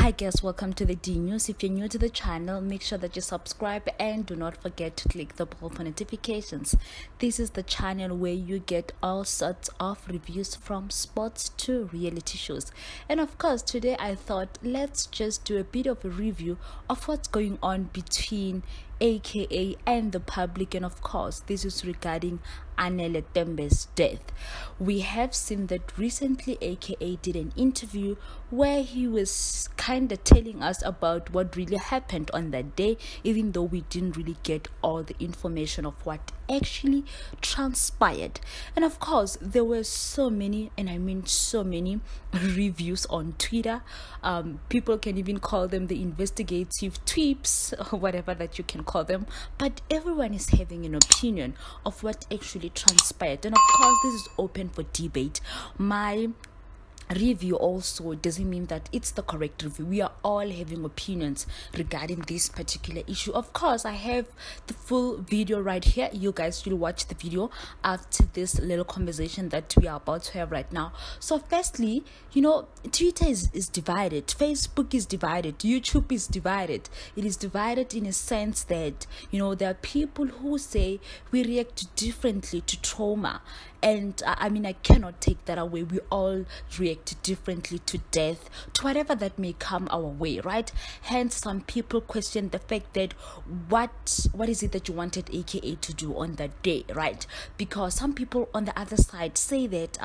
Hi guys, welcome to the D News. If you're new to the channel, make sure that you subscribe and do not forget to click the bell for notifications. This is the channel where you get all sorts of reviews from sports to reality shows. And of course, today I thought let's just do a bit of a review of what's going on between AKA and the public, and of course this is regarding Anele Tembe's death. We have seen that recently AKA did an interview where he was kind of telling us about what really happened on that day, even though we didn't really get all the information of what actually transpired. And of course there were so many, and I mean so many, reviews on Twitter. People can even call them the investigative tweets or whatever that you can call them, but everyone is having an opinion of what actually transpired. And of course this is open for debate. My review also doesn't mean that it's the correct review. We are all having opinions regarding this particular issue. Of course, I have the full video right here. You guys should watch the video after this little conversation that we are about to have right now. So firstly, Twitter is divided, Facebook is divided, YouTube is divided. It is divided in a sense that there are people who say we react differently to trauma, and I mean I cannot take that away. We all react differently to death, to whatever that may come our way, right? Hence some people question the fact that what is it that you wanted AKA to do on that day, right? Because some people on the other side say that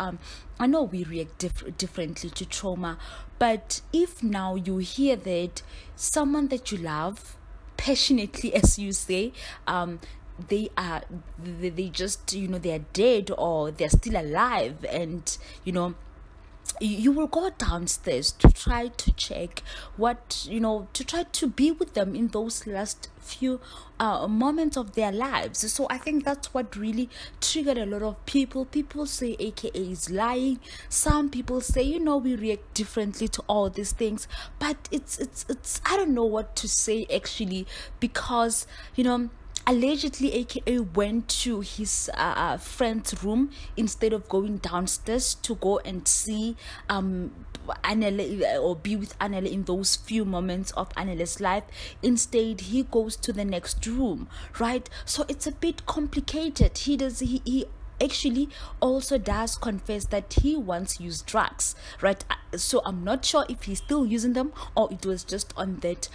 I know we react differently to trauma, but if now you hear that someone that you love passionately, as you say, they just they are dead or they're still alive, and you will go downstairs to try to check to try to be with them in those last few moments of their lives. So I think that's what really triggered a lot of people. People say AKA is lying. Some people say we react differently to all these things, but it's I don't know what to say actually, because allegedly AKA went to his friend's room instead of going downstairs to go and see Anele or be with Anele in those few moments of Anele's life. Instead he goes to the next room, right? So it's a bit complicated. He actually also does confess that he once used drugs, right? So I'm not sure if he's still using them or it was just on that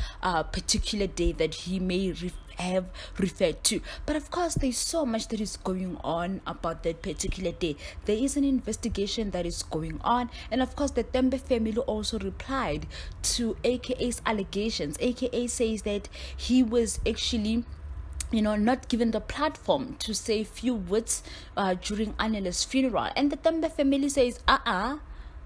particular day that he may have referred to. But of course there's so much that is going on about that particular day. There is an investigation that is going on, and of course the Tembe family also replied to AKA's allegations. AKA says that he was actually not given the platform to say a few words during Anele's funeral, and the Tembe family says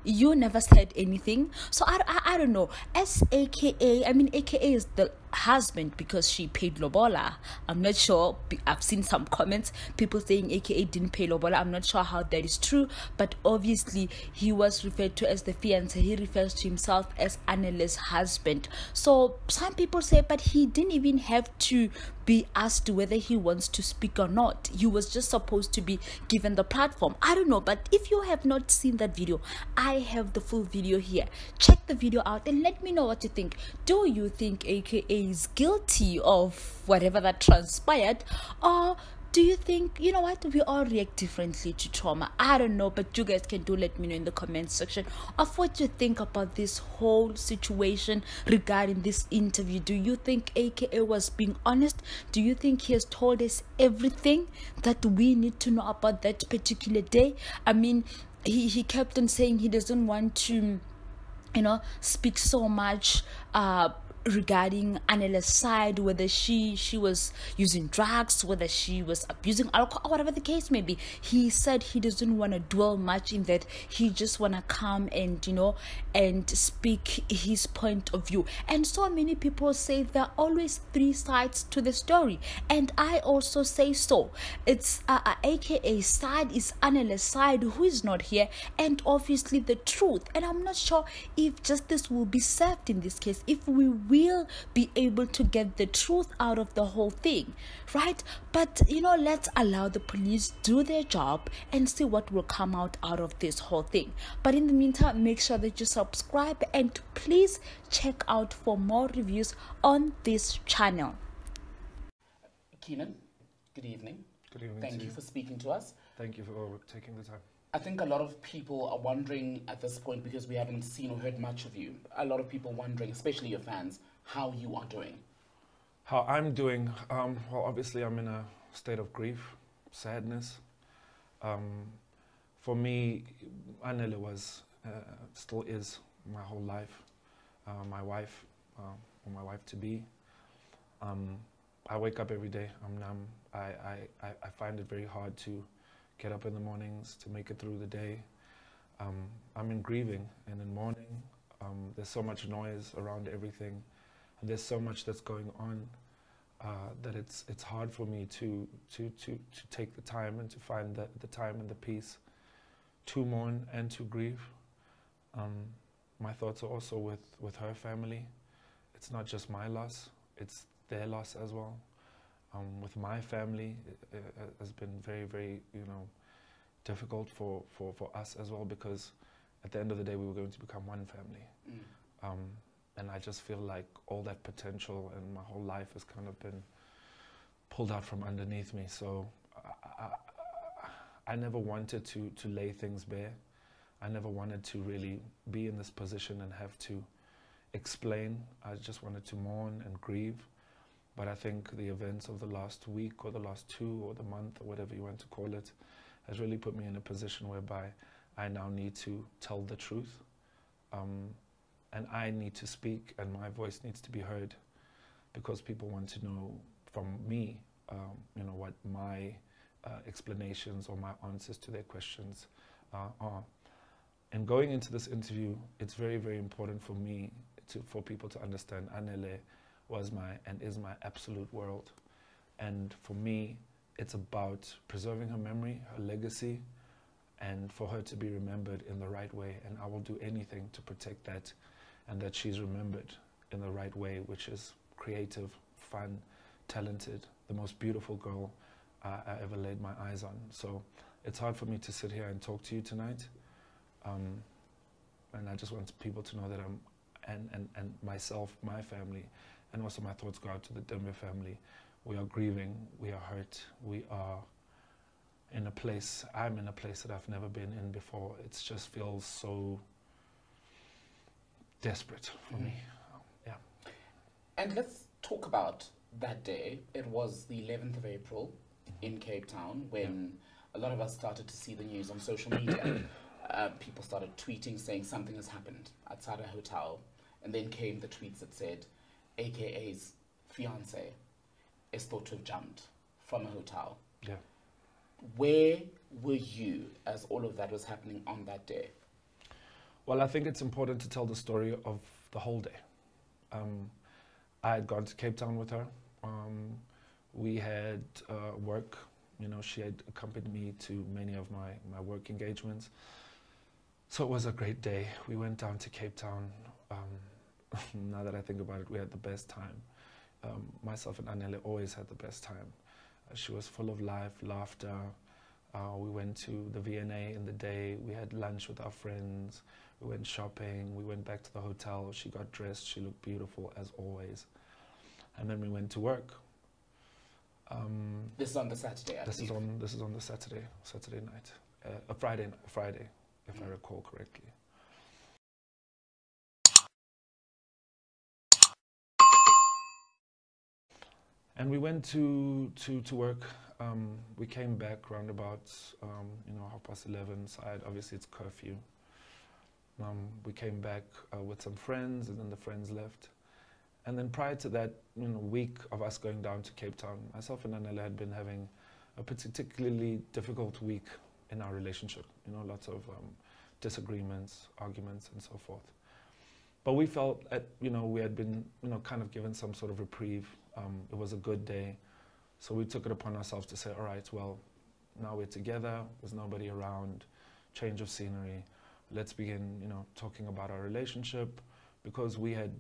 you never said anything. So I don't know. As AKA, I mean AKA is the husband because she paid lobola. I'm not sure. I've seen some comments, people saying AKA didn't pay lobola. I'm not sure how that is true, but obviously he was referred to as the fiance. He refers to himself as Anele's husband. So some people say, but he didn't even have to be asked whether he wants to speak or not. He was just supposed to be given the platform. I don't know, but if you have not seen that video, I have the full video here. Check the video out and let me know what you think. Do you think AKA is guilty of whatever that transpired, or do you think we all react differently to trauma? I don't know, but you guys can let me know in the comment section of what you think about this whole situation regarding this interview. Do you think AKA was being honest? Do you think he has told us everything that we need to know about that particular day? I mean, he kept on saying he doesn't want to speak so much regarding Anele's side, whether she was using drugs, whether she was abusing alcohol, whatever the case may be. He said he doesn't want to dwell much in that. He just want to come and and speak his point of view. And so many people say there are always three sides to the story, and I also say so. It's AKA side is Anele's side, who is not here, and obviously the truth. And I'm not sure if justice will be served in this case, if we will be able to get the truth out of the whole thing, right? But let's allow the police do their job and see what will come out of this whole thing. But in the meantime, make sure that you subscribe and please check out for more reviews on this channel. Keenan, good evening. Good evening. Thank you for speaking to us. Thank you for taking the time. I think a lot of people are wondering at this point, because we haven't seen or heard much of you, a lot of people wondering, especially your fans, how you are doing. How I'm doing? Well, obviously I'm in a state of grief, sadness. For me, Anele was, still is my whole life, my wife, or my wife-to-be. I wake up every day, I'm numb. I find it very hard to get up in the mornings, to make it through the day. I'm in grieving and in mourning. There's so much noise around everything, and there's so much that's going on that it's hard for me to take the time and to find the time and the peace to mourn and to grieve. My thoughts are also with her family. It's not just my loss, it's their loss as well. With my family, it has been very, very, difficult for us as well, because at the end of the day, we were going to become one family. And I just feel like all that potential and my whole life has kind of been pulled out from underneath me. So I never wanted to lay things bare. I never wanted to really be in this position and have to explain. I just wanted to mourn and grieve. But I think the events of the last week or the last 2 or the month or whatever you want to call it has really put me in a position whereby I now need to tell the truth. And I need to speak, and my voice needs to be heard, because people want to know from me, what my explanations or my answers to their questions are. And going into this interview, it's very, very important for me for people to understand Anele was and is my absolute world. And for me, it's about preserving her memory, her legacy, and for her to be remembered in the right way. And I will do anything to protect that, and that she's remembered in the right way, which is creative, fun, talented, the most beautiful girl I ever laid my eyes on. So it's hard for me to sit here and talk to you tonight. And I just want people to know that and myself, my family, and also my thoughts go out to the Tembe family. We are grieving, we are hurt, we are in a place, I'm in a place that I've never been in before. It just feels so desperate for me. Yeah. And let's talk about that day. It was the 11th of April in Cape Town, when a lot of us started to see the news on social media. People started tweeting saying something has happened outside a hotel, and then came the tweets that said AKA's fiance is thought to have jumped from a hotel. Yeah. Where were you as all of that was happening on that day? Well, I think it's important to tell the story of the whole day. I had gone to Cape Town with her. We had work. She had accompanied me to many of my work engagements. So it was a great day. We went down to Cape Town. Now that I think about it, we had the best time. Myself and Anele always had the best time. She was full of life, laughter. We went to the V&A in the day. We had lunch with our friends. We went shopping. We went back to the hotel. She got dressed. She looked beautiful as always. And then we went to work. This is on the Saturday, I believe. This is on the Saturday night, a Friday, if I recall correctly. And we went to work. We came back round about 11:30 side. Obviously, it's curfew. We came back with some friends, and then the friends left. And then prior to that, week of us going down to Cape Town, myself and Anele had been having a particularly difficult week in our relationship. Lots of disagreements, arguments, and so forth. But we felt that, we had been, kind of given some sort of reprieve. It was a good day. So we took it upon ourselves to say, all right, well, now we're together, there's nobody around, change of scenery. Let's begin, talking about our relationship, because we had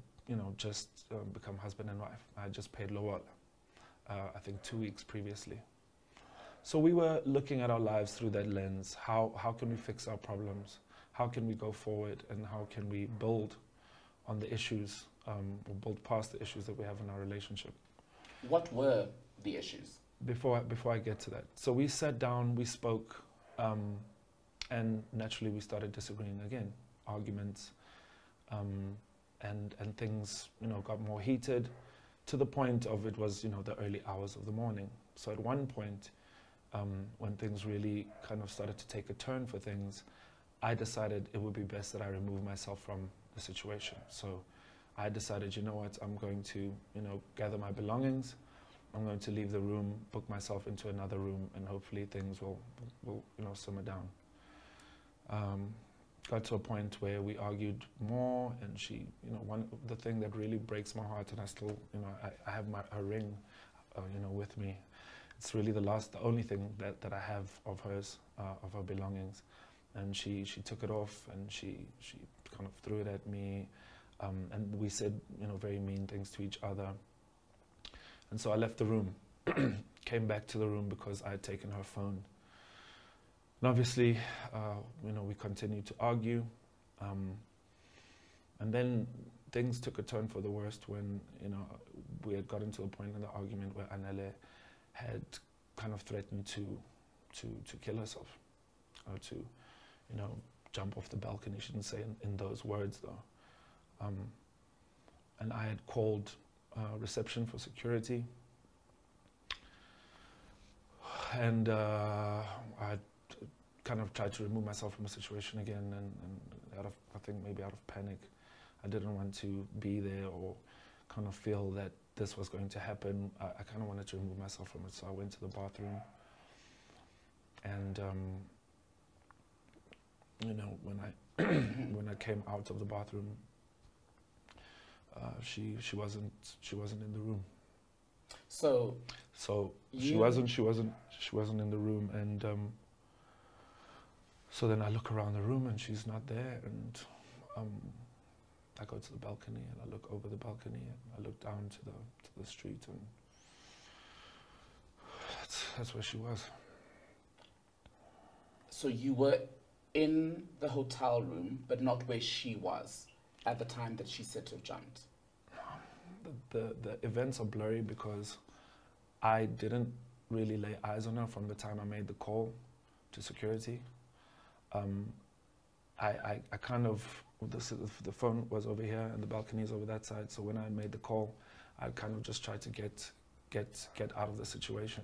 just become husband and wife. I just paid lower, I think 2 weeks previously. So we were looking at our lives through that lens. How can we fix our problems? How can we go forward? And how can we build on the issues, or build past the issues that we have in our relationship? What were the issues? Before I get to that. So we sat down, we spoke, and naturally we started disagreeing again. Arguments, and things, got more heated to the point of it was, the early hours of the morning. So at one point, when things really kind of started to take a turn for things, I decided it would be best that I remove myself from the situation. So I decided, you know what, I'm going to, gather my belongings. I'm going to leave the room, book myself into another room, and hopefully things will simmer down. Got to a point where we argued more, and she, the thing that really breaks my heart, and I still, I have her ring, with me. It's really the only thing that I have of hers, of her belongings. And she took it off, and she kind of threw it at me, and we said, very mean things to each other. And so I left the room, came back to the room because I had taken her phone. And obviously, we continued to argue. And then things took a turn for the worst when, we had gotten to a point in the argument where Anele had kind of threatened to kill herself, or to, jump off the balcony. She didn't say in those words, though. And I had called reception for security, and I kind of tried to remove myself from the situation again, and I think maybe out of panic, I didn't want to be there or kind of feel that this was going to happen. I kind of wanted to remove myself from it, so I went to the bathroom, and when I came out of the bathroom, she wasn't in the room. So she wasn't in the room, and so then I look around the room and she's not there, and I go to the balcony and I look over the balcony and I look down to the street, and that's where she was. So you were in the hotel room, but not where she was at the time that she said to have jumped? The events are blurry because I didn't really lay eyes on her from the time I made the call to security. I kind of, the phone was over here and the balcony is over that side, so when I made the call, I kind of just tried to get out of the situation.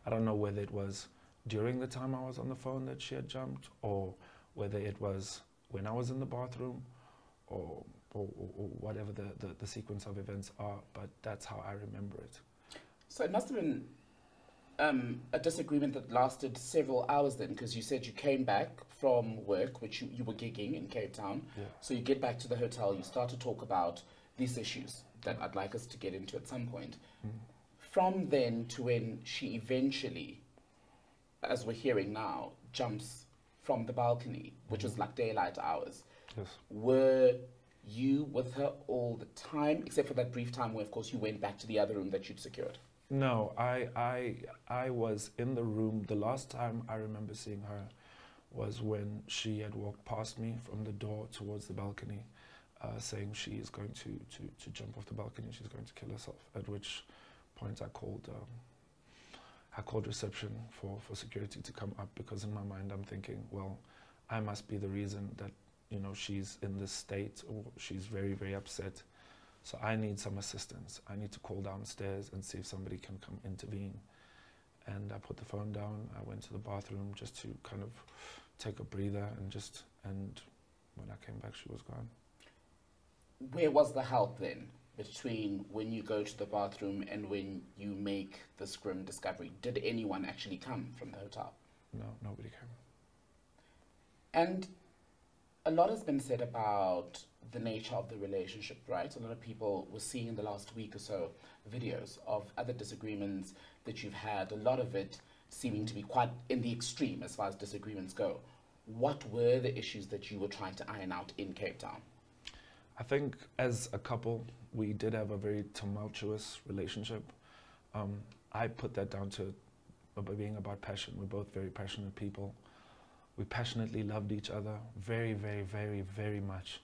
I don't know whether it was during the time I was on the phone that she had jumped, or whether it was when I was in the bathroom, or whatever the sequence of events are, but that's how I remember it. So it must have been a disagreement that lasted several hours then, because you said you came back from work, which you were gigging in Cape Town. Yeah. So you get back to the hotel, you start to talk about these issues that I'd like us to get into at some point. Mm. From then to when she eventually, as we're hearing now, jumps from the balcony, which was like daylight hours. Yes. Were you with her all the time, except for that brief time where, of course, you went back to the other room that you'd secured? No, I was in the room. The last time I remember seeing her was when she had walked past me from the door towards the balcony, saying she is going to jump off the balcony, she's going to kill herself, at which point I called reception for security to come up, because in my mind I'm thinking, well, I must be the reason that, she's in this state, or she's very, very upset. So I need some assistance. I need to call downstairs and see if somebody can come intervene. And I put the phone down. I went to the bathroom just to kind of take a breather, and when I came back, she was gone. Where was the help then, between when you go to the bathroom and when you make this grim discovery? Did anyone actually come from the hotel? No, nobody came. And a lot has been said about the nature of the relationship, right? A lot of people were seeing in the last week or so videos of other disagreements that you've had, a lot of it seeming to be quite in the extreme as far as disagreements go. What were the issues that you were trying to iron out in Cape Town? I think as a couple, we did have a very tumultuous relationship. I put that down to being about passion. We're both very passionate people. We passionately loved each other very, very, very, very much.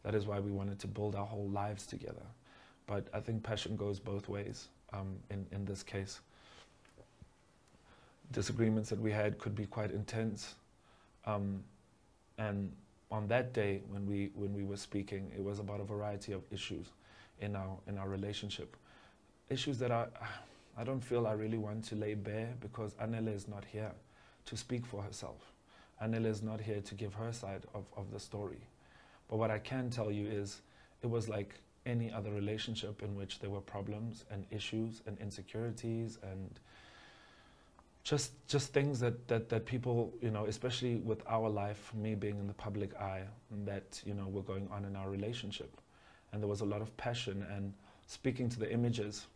That is why we wanted to build our whole lives together. But I think passion goes both ways in this case. Disagreements that we had could be quite intense. And on that day when we were speaking, it was about a variety of issues in our relationship. Issues that I don't feel I really want to lay bare, because Anele is not here to speak for herself. Anele is not here to give her side of the story. But what I can tell you is, it was like any other relationship in which there were problems and issues and insecurities and just things that people, you know, especially with our life, me being in the public eye, that, you know, were going on in our relationship. And there was a lot of passion. And speaking to the images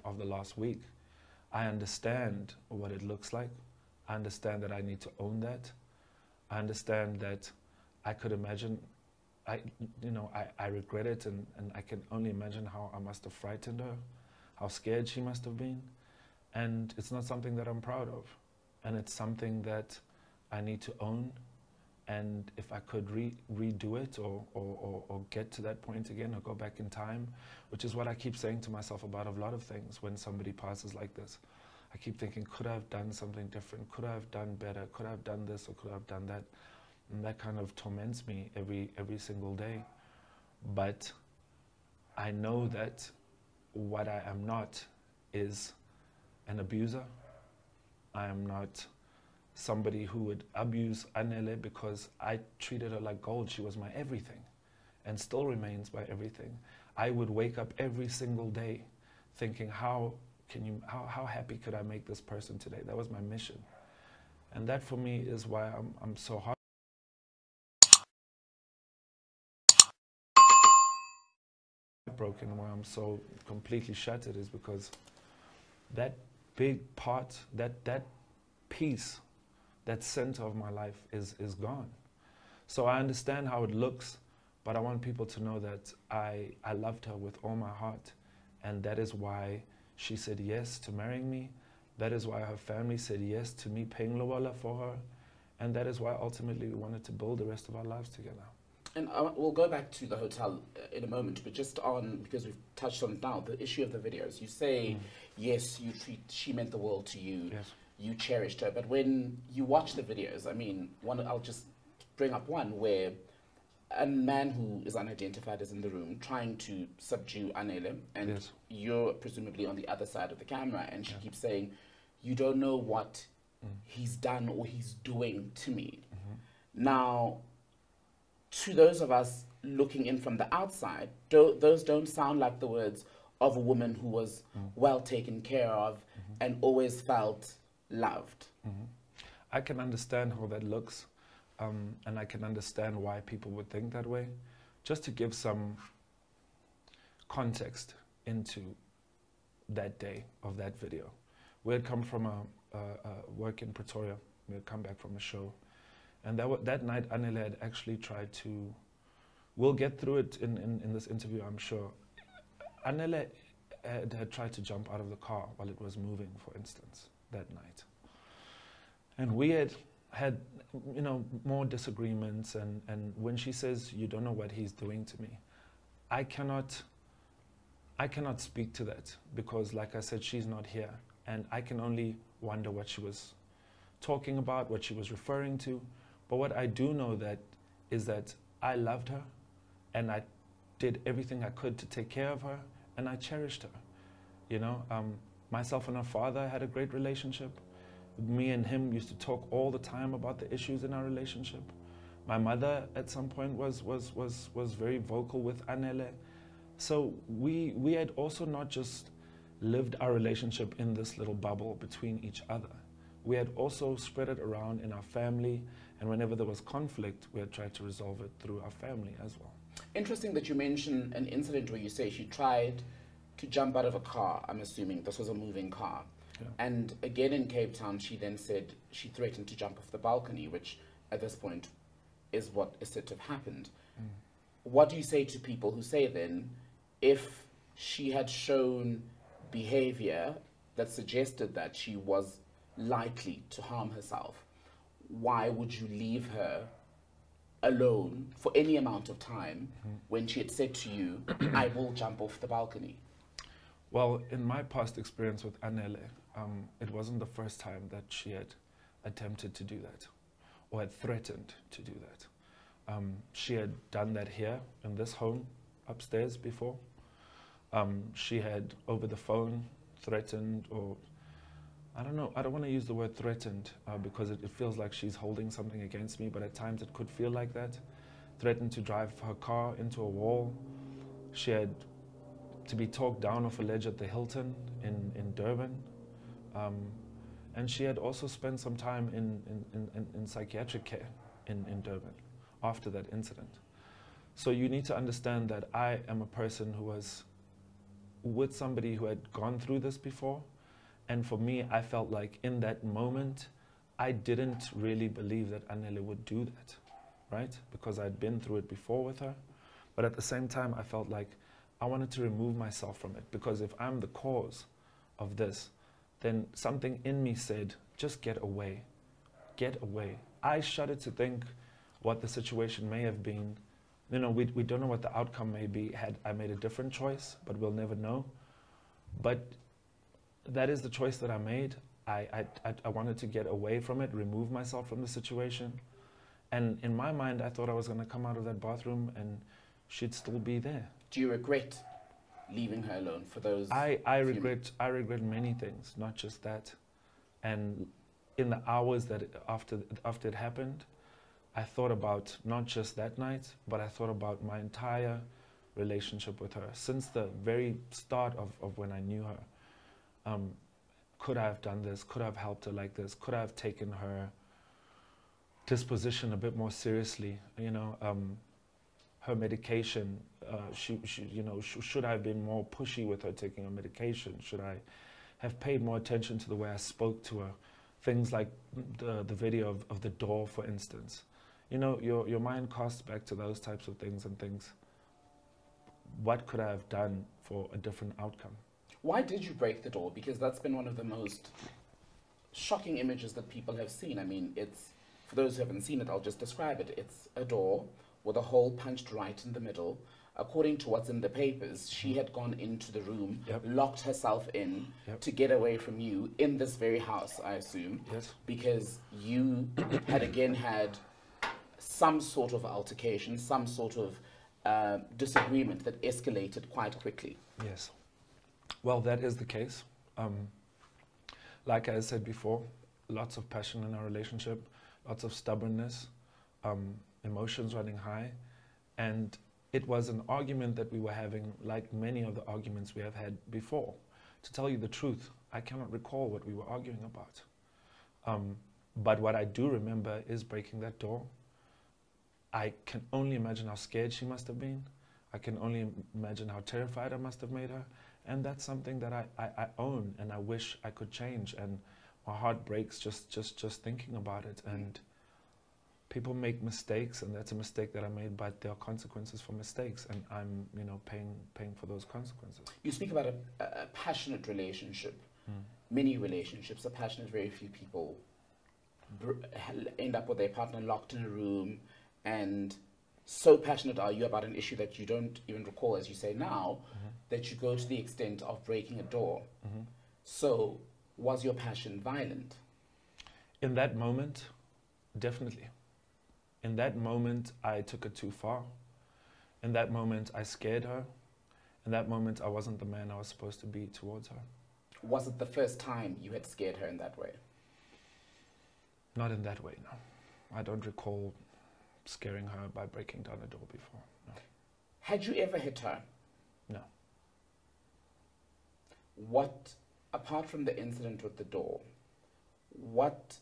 of the last week, I understand what it looks like. I understand that I need to own that. I understand that I could imagine, I regret it, and I can only imagine how I must have frightened her, how scared she must have been. And it's not something that I'm proud of. And it's something that I need to own. And if I could redo it or get to that point again, or go back in time, which is what I keep saying to myself about a lot of things when somebody passes like this. I keep thinking, could I have done something different? Could I have done better? Could I have done this, or could I have done that? And that kind of torments me every single day. But I know that what I am not is an abuser. I am not somebody who would abuse Anele, because I treated her like gold. She was my everything, and still remains my everything. I would wake up every single day thinking, how happy could I make this person today? That was my mission. And that for me is why I'm so heartbroken, why I'm so completely shattered, is because that big part, that piece, that center of my life is gone. So I understand how it looks, but I want people to know that I loved her with all my heart. And that is why she said yes to marrying me. That is why her family said yes to me paying lobola for her. And that is why ultimately we wanted to build the rest of our lives together. And we'll go back to the hotel in a moment, but just on, because we've touched on it now, the issue of the videos. You say, yes, she meant the world to you. Yes. You cherished her. But when you watch the videos, I mean, I'll just bring up one where a man who is unidentified is in the room trying to subdue Anele, and Yes. you're presumably on the other side of the camera, and she keeps saying, you don't know what he's done or he's doing to me. Now, to those of us looking in from the outside, those don't sound like the words of a woman who was well taken care of and always felt loved. I can understand how that looks, and I can understand why people would think that way. Just to give some context into that day of that video. We had come from a work in Pretoria. We had come back from a show. And that night, Anele had actually tried to, we'll get through it in this interview, I'm sure. Anele had tried to jump out of the car while it was moving, for instance, that night. And we had you know, more disagreements, and when she says, you don't know what he's doing to me, I cannot speak to that, because like I said, she's not here, and I can only wonder what she was talking about, what she was referring to. But what I do know is that I loved her, and I did everything I could to take care of her, and I cherished her. You know, myself and her father had a great relationship. Me and him used to talk all the time about the issues in our relationship. My mother at some point was very vocal with Anele. So we had also not just lived our relationship in this little bubble between each other. We had also spread it around in our family, and whenever there was conflict, we had tried to resolve it through our family as well. Interesting that you mention an incident where you say she tried to jump out of a car. I'm assuming this was a moving car. Yeah. And again in Cape Town, she then said she threatened to jump off the balcony, which at this point is what is said to have happened. what do you say to people who say then, if she had shown behavior that suggested that she was likely to harm herself, why would you leave her alone for any amount of time when she had said to you, I will jump off the balcony? Well, in my past experience with Anele, it wasn't the first time that she had attempted to do that or had threatened to do that. She had done that here in this home upstairs before. She had over the phone threatened, or I don't know, I don't want to use the word threatened because it feels like she's holding something against me, but at times it could feel like that. Threatened to drive her car into a wall. She had to be talked down off a ledge at the Hilton in Durban. And she had also spent some time in psychiatric care in Durban after that incident. So you need to understand that I am a person who was with somebody who had gone through this before. And for me, I felt like in that moment, I didn't really believe that Anele would do that, right? Because I'd been through it before with her. But at the same time, I felt like I wanted to remove myself from it, because if I'm the cause of this, then something in me said, just get away, get away. I shuddered to think what the situation may have been. You know, we don't know what the outcome may be had I made a different choice, but we'll never know. But that is the choice that I made. I wanted to get away from it, remove myself from the situation. And in my mind, I thought I was going to come out of that bathroom and she'd still be there. Do you regret leaving her alone for those? I regret many things, not just that. And in the hours that after it happened, I thought about not just that night, but I thought about my entire relationship with her since the very start of when I knew her. Could I have done this? Could I have helped her like this? Could I have taken her disposition a bit more seriously? You know, her medication. Should I have been more pushy with her taking her medication? Should I have paid more attention to the way I spoke to her? Things like the video of the door, for instance. You know, your mind casts back to those types of things and thinks, what could I have done for a different outcome? Why did you break the door? Because that's been one of the most shocking images that people have seen. I mean, it's, for those who haven't seen it, I'll just describe it. It's a door with a hole punched right in the middle. According to what's in the papers, she had gone into the room, locked herself in to get away from you in this very house, I assume. Yes. Because you had again had some sort of altercation, some sort of disagreement that escalated quite quickly. Yes. Well, that is the case. Like I said before, lots of passion in our relationship, lots of stubbornness, emotions running high. And it was an argument that we were having like many of the arguments we have had before. To tell you the truth, I cannot recall what we were arguing about. But what I do remember is breaking that door. I can only imagine how scared she must have been. I can only imagine how terrified I must have made her. And that's something that I own and I wish I could change. And my heart breaks just thinking about it. And people make mistakes, and that's a mistake that I made, but there are consequences for mistakes, and I'm, paying for those consequences. You speak about a passionate relationship. Many relationships are passionate. Very few people end up with their partner locked in a room, and so passionate are you about an issue that you don't even recall, as you say now, that you go to the extent of breaking a door. So was your passion violent? In that moment, definitely. In that moment, I took it too far. In that moment, I scared her. In that moment, I wasn't the man I was supposed to be towards her. Was it the first time you had scared her in that way? Not in that way, no. I don't recall scaring her by breaking down a door before, no. Had you ever hit her? No. What, apart from the incident with the door, what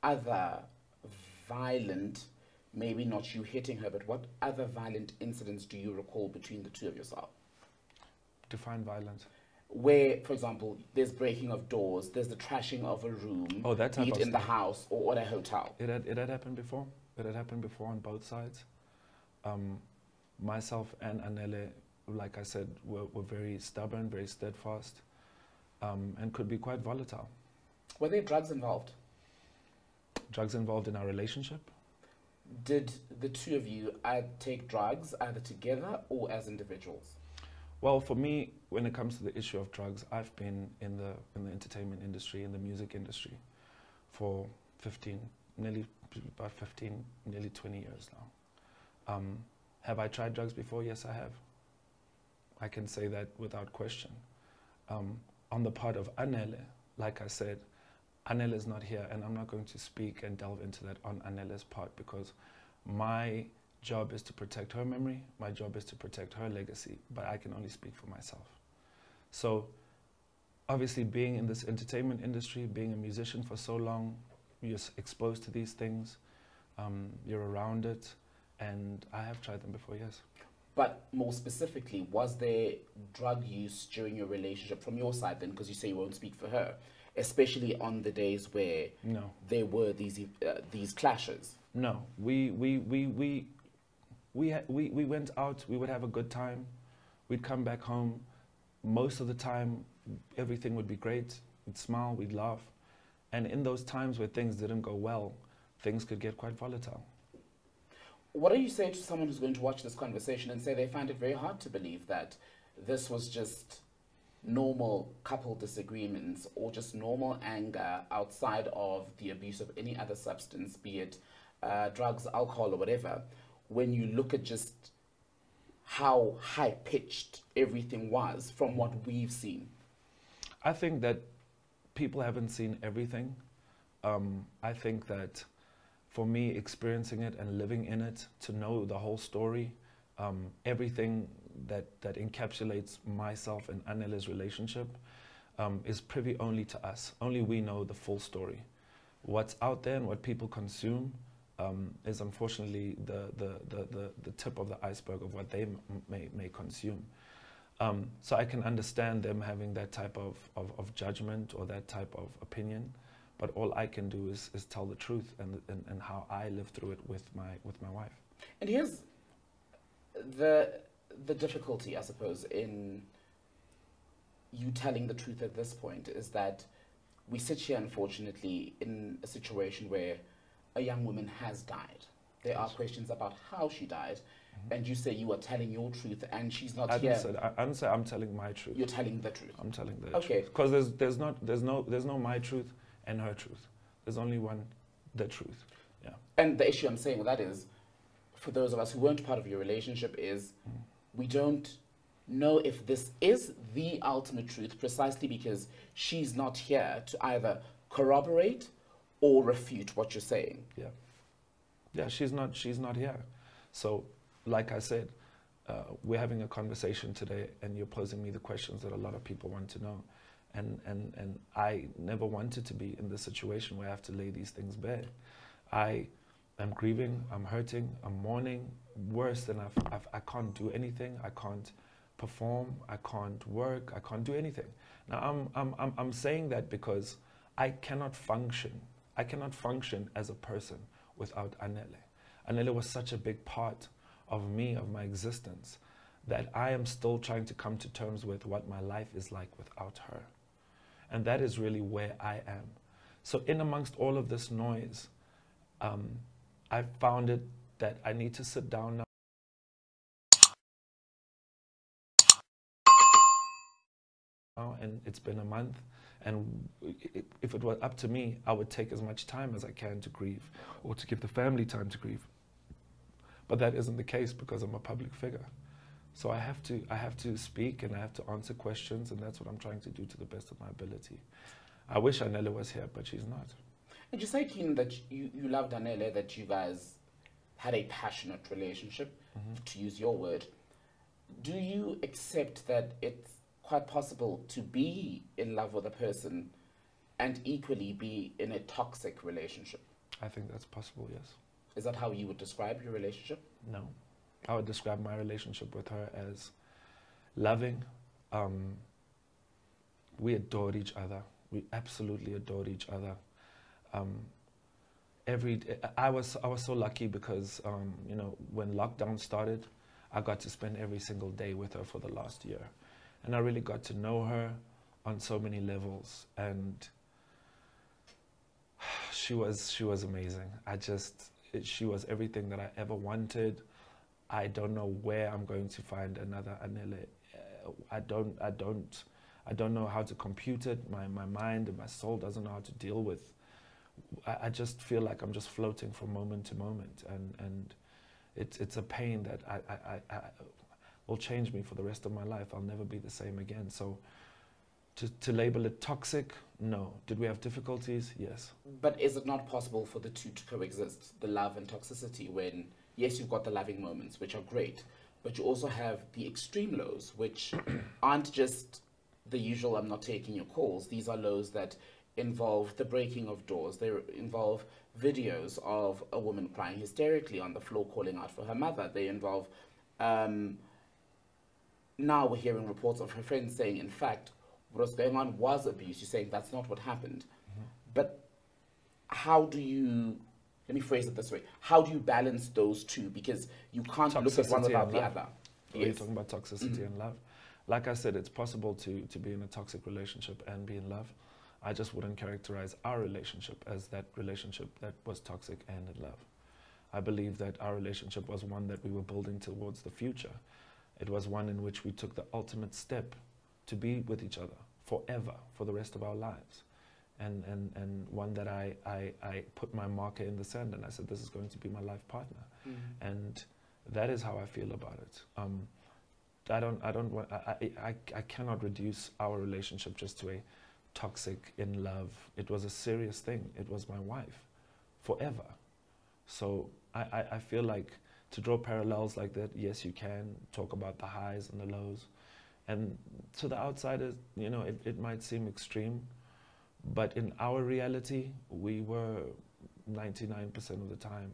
other violent, maybe not you hitting her, but what other violent incidents do you recall between the two of yourself? Define violence. Where, for example, there's breaking of doors, there's the trashing of a room, that type be it of in the stuff. house or at a hotel. It had happened before. It had happened before on both sides. myself and Anele, like I said, were very stubborn, very steadfast, and could be quite volatile. Were there drugs involved? Drugs involved in our relationship? Did the two of you take drugs either together or as individuals? Well, for me, when it comes to the issue of drugs, I've been in the entertainment industry, in the music industry, for nearly 20 years now. Have I tried drugs before? Yes, I have. I can say that without question. On the part of Anele, like I said, Anele is not here, and I'm not going to speak and delve into that on Anele's part, because my job is to protect her memory, my job is to protect her legacy, but I can only speak for myself. So obviously, being in this entertainment industry, being a musician for so long, you're exposed to these things, you're around it, and I have tried them before, yes. But more specifically, was there drug use during your relationship from your side then, because you say you won't speak for her, especially on the days where there were these clashes? No, we went out, we would have a good time, we'd come back home. Most of the time, everything would be great, we'd smile, we'd laugh. And in those times where things didn't go well, things could get quite volatile. What do you say to someone who's going to watch this conversation and say they find it very hard to believe that this was just normal couple disagreements or just normal anger outside of the abuse of any other substance, be it drugs, alcohol, or whatever, when you look at just how high-pitched everything was from what we've seen? I think that people haven't seen everything. I think that for me, experiencing it and living in it, to know the whole story, everything that encapsulates myself and Anele's relationship is privy only to us. Only we know the full story. What's out there and what people consume is unfortunately the tip of the iceberg of what they may consume. So I can understand them having that type of judgment or that type of opinion, but all I can do is tell the truth and how I live through it with my wife. And here's the difficulty, I suppose, in you telling the truth at this point, is that we sit here, unfortunately, in a situation where a young woman has died. There are questions about how she died, and you say you are telling your truth, and she's not here. I didn't say I'm telling my truth. You're telling the truth. I'm telling the truth. Because there's no my truth and her truth. There's only one, the truth. Yeah. And the issue I'm saying with that is, for those of us who weren't part of your relationship, is we don't know if this is the ultimate truth, precisely because she's not here to either corroborate or refute what you're saying. Yeah. Yeah, she's not here. So, like I said, we're having a conversation today, and you're posing me the questions that a lot of people want to know. And I never wanted to be in this situation where I have to lay these things bare. I am grieving, I'm hurting, I'm mourning, worse than I can't do anything, I can't perform, I can't work, I can't do anything. Now I'm saying that because I cannot function as a person without Anele. Anele was such a big part of me, of my existence, that I am still trying to come to terms with what my life is like without her. And that is really where I am. So in amongst all of this noise, I found it that I need to sit down now. And it's been a month, and if it were up to me, I would take as much time as I can to grieve, or to give the family time to grieve. But that isn't the case because I'm a public figure. So I have to speak, and I have to answer questions, and that's what I'm trying to do to the best of my ability. I wish Anele was here, but she's not. And you say, Keen, that you loved Anele, that you guys had a passionate relationship, to use your word. Do you accept that it's quite possible to be in love with a person and equally be in a toxic relationship? I think that's possible, yes. Is that how you would describe your relationship? No. I would describe my relationship with her as loving. We adored each other. We absolutely adored each other. I was so lucky because you know, when lockdown started, I got to spend every single day with her for the last year. And I really got to know her on so many levels. And she was amazing. She was everything that I ever wanted. I don't know where I'm going to find another Anele. I don't know how to compute it. My mind and my soul doesn't know how to deal with. I just feel like I'm just floating from moment to moment, and it's a pain that I will change me for the rest of my life. I'll never be the same again. So to label it toxic, no. Did we have difficulties? Yes. But is it not possible for the two to coexist, the love and toxicity, when, yes, you've got the loving moments, which are great, but you also have the extreme lows, which aren't just the usual, I'm not taking your calls. These are lows that involve the breaking of doors. They involve videos of a woman crying hysterically on the floor, calling out for her mother. They involve, now we're hearing reports of her friends saying, in fact, what was going on was abuse. You're saying that's not what happened. Mm-hmm. But how do you, let me phrase it this way, how do you balance those two? Because you can't look at one without the other. Yes. You're talking about toxicity and love. Like I said, it's possible to be in a toxic relationship and be in love. I just wouldn't characterize our relationship as that relationship that was toxic and in love. I believe that our relationship was one that we were building towards the future. It was one in which we took the ultimate step to be with each other forever, for the rest of our lives. And one that I put my marker in the sand and I said, this is going to be my life partner. Mm-hmm. And that is how I feel about it. I cannot reduce our relationship just to a toxic in love. It was a serious thing. It was my wife forever. So I feel like to draw parallels like that, yes, you can talk about the highs and the lows. And to the outsiders, you know, it might seem extreme, but in our reality, we were 99% of the time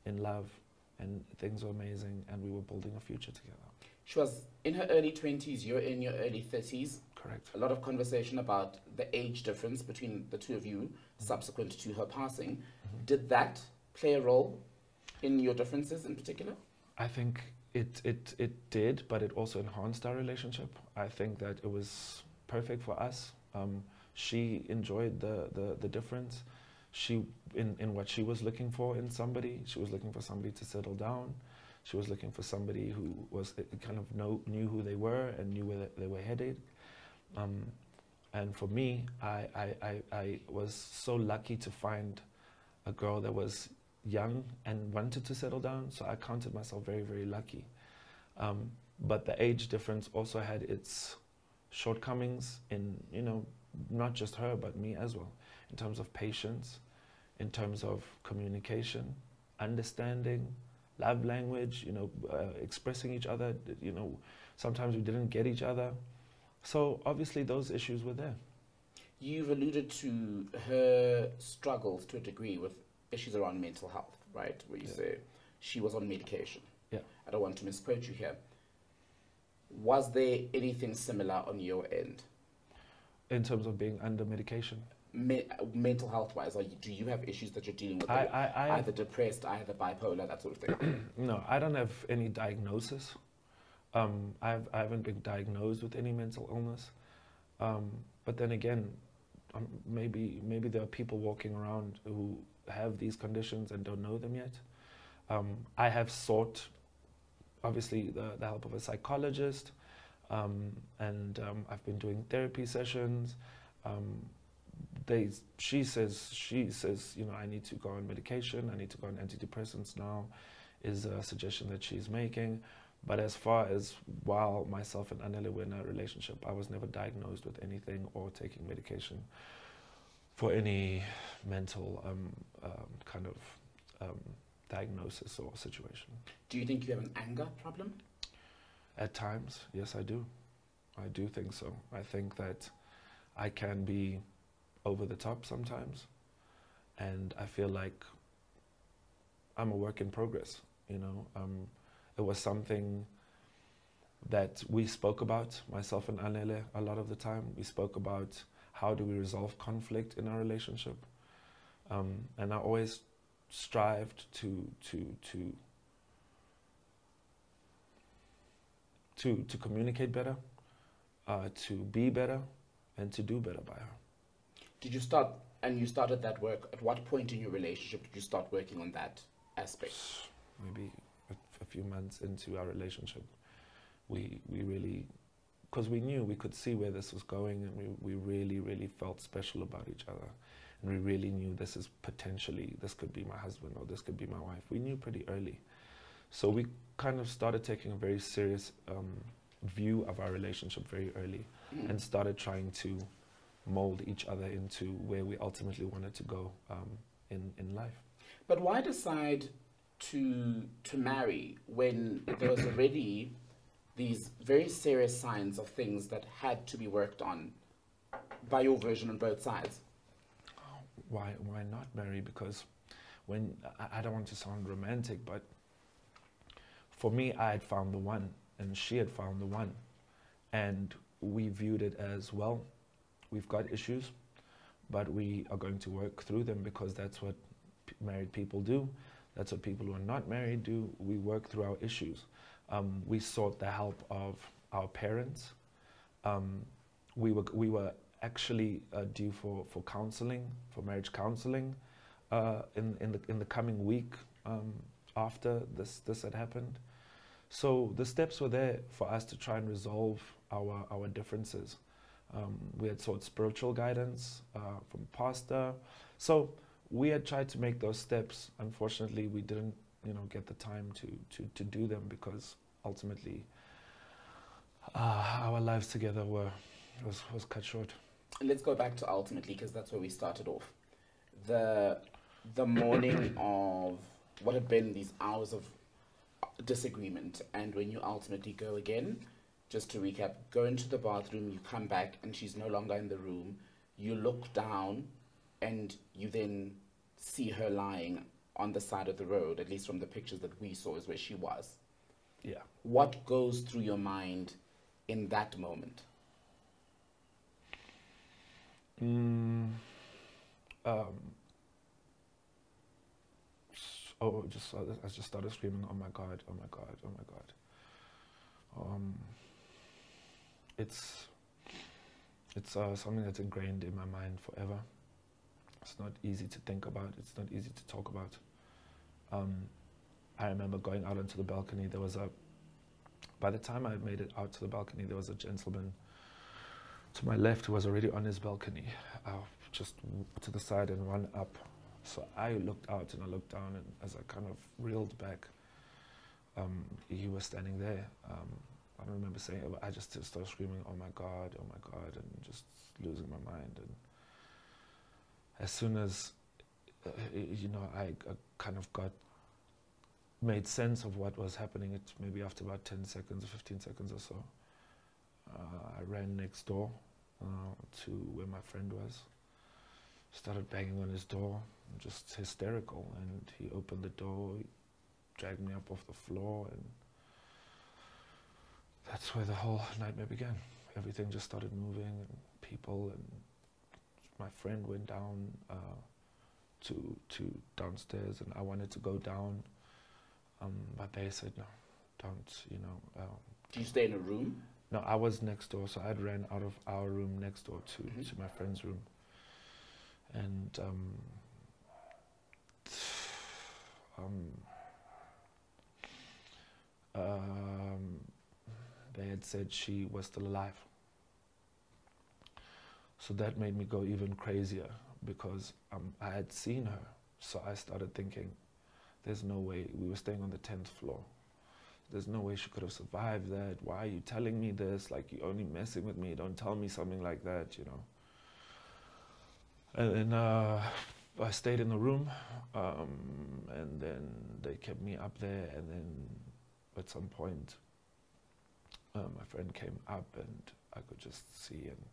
in love, and things were amazing, and we were building a future together. She was in her early 20s, you're in your early 30s. Correct. A lot of conversation about the age difference between the two of you, subsequent to her passing. Mm-hmm. Did that play a role in your differences in particular? I think it did, but it also enhanced our relationship. I think that it was perfect for us. She enjoyed the difference. She, in what she was looking for in somebody, she was looking for somebody to settle down. She was looking for somebody who was kind of knew who they were and knew where they were headed. And for me, I was so lucky to find a girl that was young and wanted to settle down, so I counted myself very, very lucky. But the age difference also had its shortcomings in, you know, not just her, but me as well, in terms of patience, in terms of communication, understanding, love language, you know, expressing each other, you know, sometimes we didn't get each other. So obviously those issues were there. You've alluded to her struggles to a degree with issues around mental health, right? Where you say she was on medication. Yeah. I don't want to misquote you here. Was there anything similar on your end? In terms of being under medication? Mental health-wise, do you have issues that you're dealing with? Either depressed, either bipolar, that sort of thing? No, I don't have any diagnosis. I haven't been diagnosed with any mental illness. But then again, maybe there are people walking around who have these conditions and don't know them yet. I have sought, obviously, the help of a psychologist, and I've been doing therapy sessions. She says, you know, I need to go on medication, I need to go on antidepressants now, is a suggestion that she's making. But as far as while myself and Anele were in a relationship, I was never diagnosed with anything or taking medication for any mental kind of diagnosis or situation. Do you think you have an anger problem? At times, yes, I do. I do think so. I think that I can be over the top sometimes, and I feel like I'm a work in progress, you know. It was something that we spoke about, myself and Anele, a lot of the time. We spoke about how do we resolve conflict in our relationship, and I always strived to to communicate better, to be better, and to do better by her. Did you start, and you started that work, at what point in your relationship did you start working on that aspect? Maybe a few months into our relationship, we really, because we knew, we could see where this was going, and we really felt special about each other. And we really knew this could be my husband or this could be my wife. We knew pretty early. So we kind of started taking a very serious view of our relationship very early and started trying to mold each other into where we ultimately wanted to go in life. But why decide to marry when there was already these very serious signs of things that had to be worked on by your version on both sides? Why not marry? Because when, I don't want to sound romantic, but for me, I had found the one, and she had found the one. And we viewed it as, well, we've got issues, but we are going to work through them, because that's what married people do. That's what people who are not married do. We work through our issues. We sought the help of our parents. We were actually due for counseling, for marriage counseling, in the coming week after this had happened. So the steps were there for us to try and resolve our differences. We had sought spiritual guidance from pastor. So we had tried to make those steps. Unfortunately, we didn't, get the time to do them, because ultimately our lives together was cut short. Let's go back to ultimately, because that's where we started off. The morning of what had been these hours of disagreement, and when you ultimately go again, just to recap, go into the bathroom, you come back and she's no longer in the room, you look down and you then see her lying on the side of the road, at least from the pictures that we saw is where she was. Yeah. What goes through your mind in that moment? I just started screaming, "Oh my God, oh my God, oh my God." It's something that's ingrained in my mind forever. It's not easy to think about. It's not easy to talk about. I remember going out onto the balcony. By the time I made it out to the balcony, there was a gentleman to my left who was already on his balcony, just to the side and one up. So I looked out and I looked down, and as I kind of reeled back, he was standing there. I don't remember saying it, but I just started screaming, "Oh my God, oh my God," and just losing my mind. And as soon as, I kind of made sense of what was happening, it maybe after about 10 seconds or 15 seconds or so, I ran next door to where my friend was, started banging on his door, just hysterical, and he opened the door, he dragged me up off the floor, and that's where the whole nightmare began. Everything just started moving, and people, and my friend went down to downstairs, and I wanted to go down, but they said, "No, don't, Do you stay in a room? No, I was next door, so I ran out of our room next door to my friend's room. And they had said she was still alive. So that made me go even crazier, because I had seen her. So I started thinking, there's no way. We were staying on the 10th floor. There's no way she could have survived that. Why are you telling me this? Like, you're only messing with me. Don't tell me something like that, And then I stayed in the room, and then they kept me up there, and then at some point, my friend came up, and I could just see, and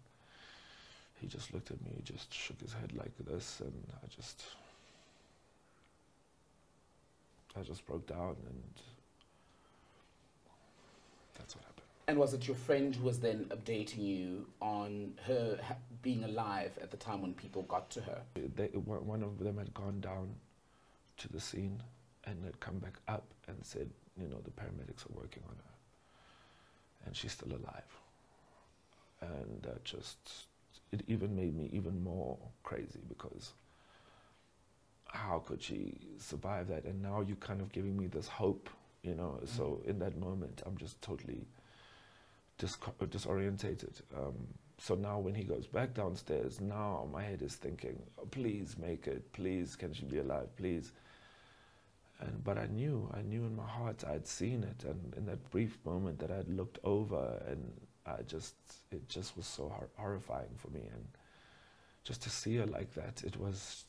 he just looked at me, he just shook his head like this, and I just broke down, and that's what happened. And was it your friend who was then updating you on her being alive at the time when people got to her? One of them had gone down to the scene and had come back up and said, the paramedics are working on her. and she's still alive. And that just, it even made me even more crazy, because how could she survive that? And now you're kind of giving me this hope, you know. So in that moment, I'm just totally disorientated. So now when he goes back downstairs, now my head is thinking, oh, please make it, please, can she be alive, please. But I knew in my heart I'd seen it, and in that brief moment that I'd looked over, and it just was so horrifying for me. And just to see her like that, it was,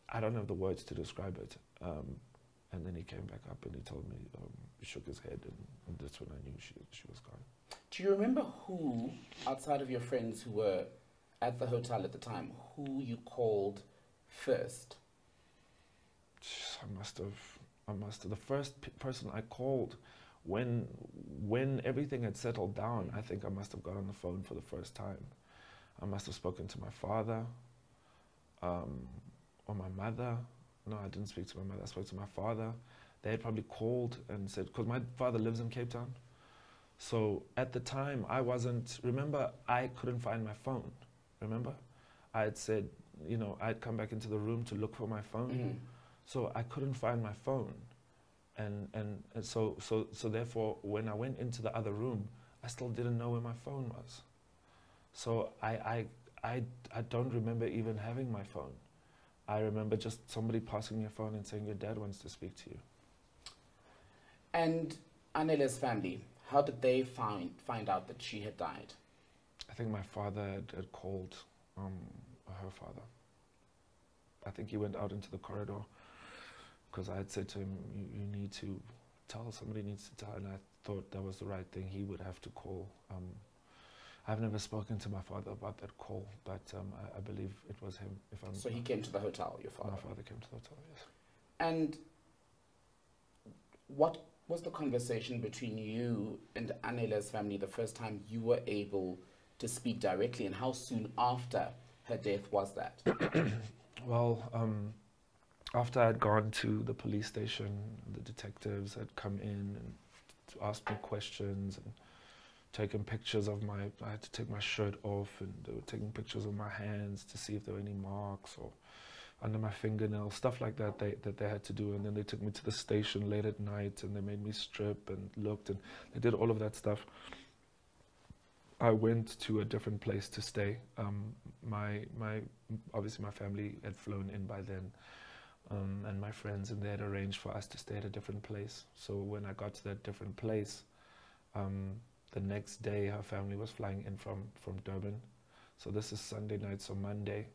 I don't have the words to describe it. And then he came back up and he told me, he shook his head, and that's when I knew she was gone. Do you remember who, outside of your friends who were at the hotel at the time, who you called first? I must have. The first person I called when everything had settled down, I think I must have got on the phone for the first time. I must have spoken to my father, or my mother. No, I didn't speak to my mother. I spoke to my father. They had probably called and said, because my father lives in Cape Town. So at the time, remember, I couldn't find my phone. Remember? I had said, you know, I'd come back into the room to look for my phone. Mm-hmm. So I couldn't find my phone. And so therefore, when I went into the other room, I still didn't know where my phone was. So I don't remember even having my phone. I remember just somebody passing me a phone and saying, your dad wants to speak to you. And Anele's family, how did they find out that she had died? I think my father had called her father. I think he went out into the corridor, because I had said to him, you need to tell, somebody needs to tell, and I thought that was the right thing. He would have to call. I've never spoken to my father about that call, but I believe it was him. So he came to the hotel, your father? My father came to the hotel, yes. And what was the conversation between you and Anele's family the first time you were able to speak directly, and how soon after her death was that? Well, after I'd gone to the police station, the detectives had come in and asked me questions and taken pictures of I had to take my shirt off, and they were taking pictures of my hands to see if there were any marks or under my fingernails, stuff like that they had to do. And then they took me to the station late at night, and they made me strip and looked, and they did all of that stuff. I went to a different place to stay. Obviously my family had flown in by then, and my friends, and they had arranged for us to stay at a different place. So when I got to that different place, the next day her family was flying in from Durban. So this is Sunday night, so Monday,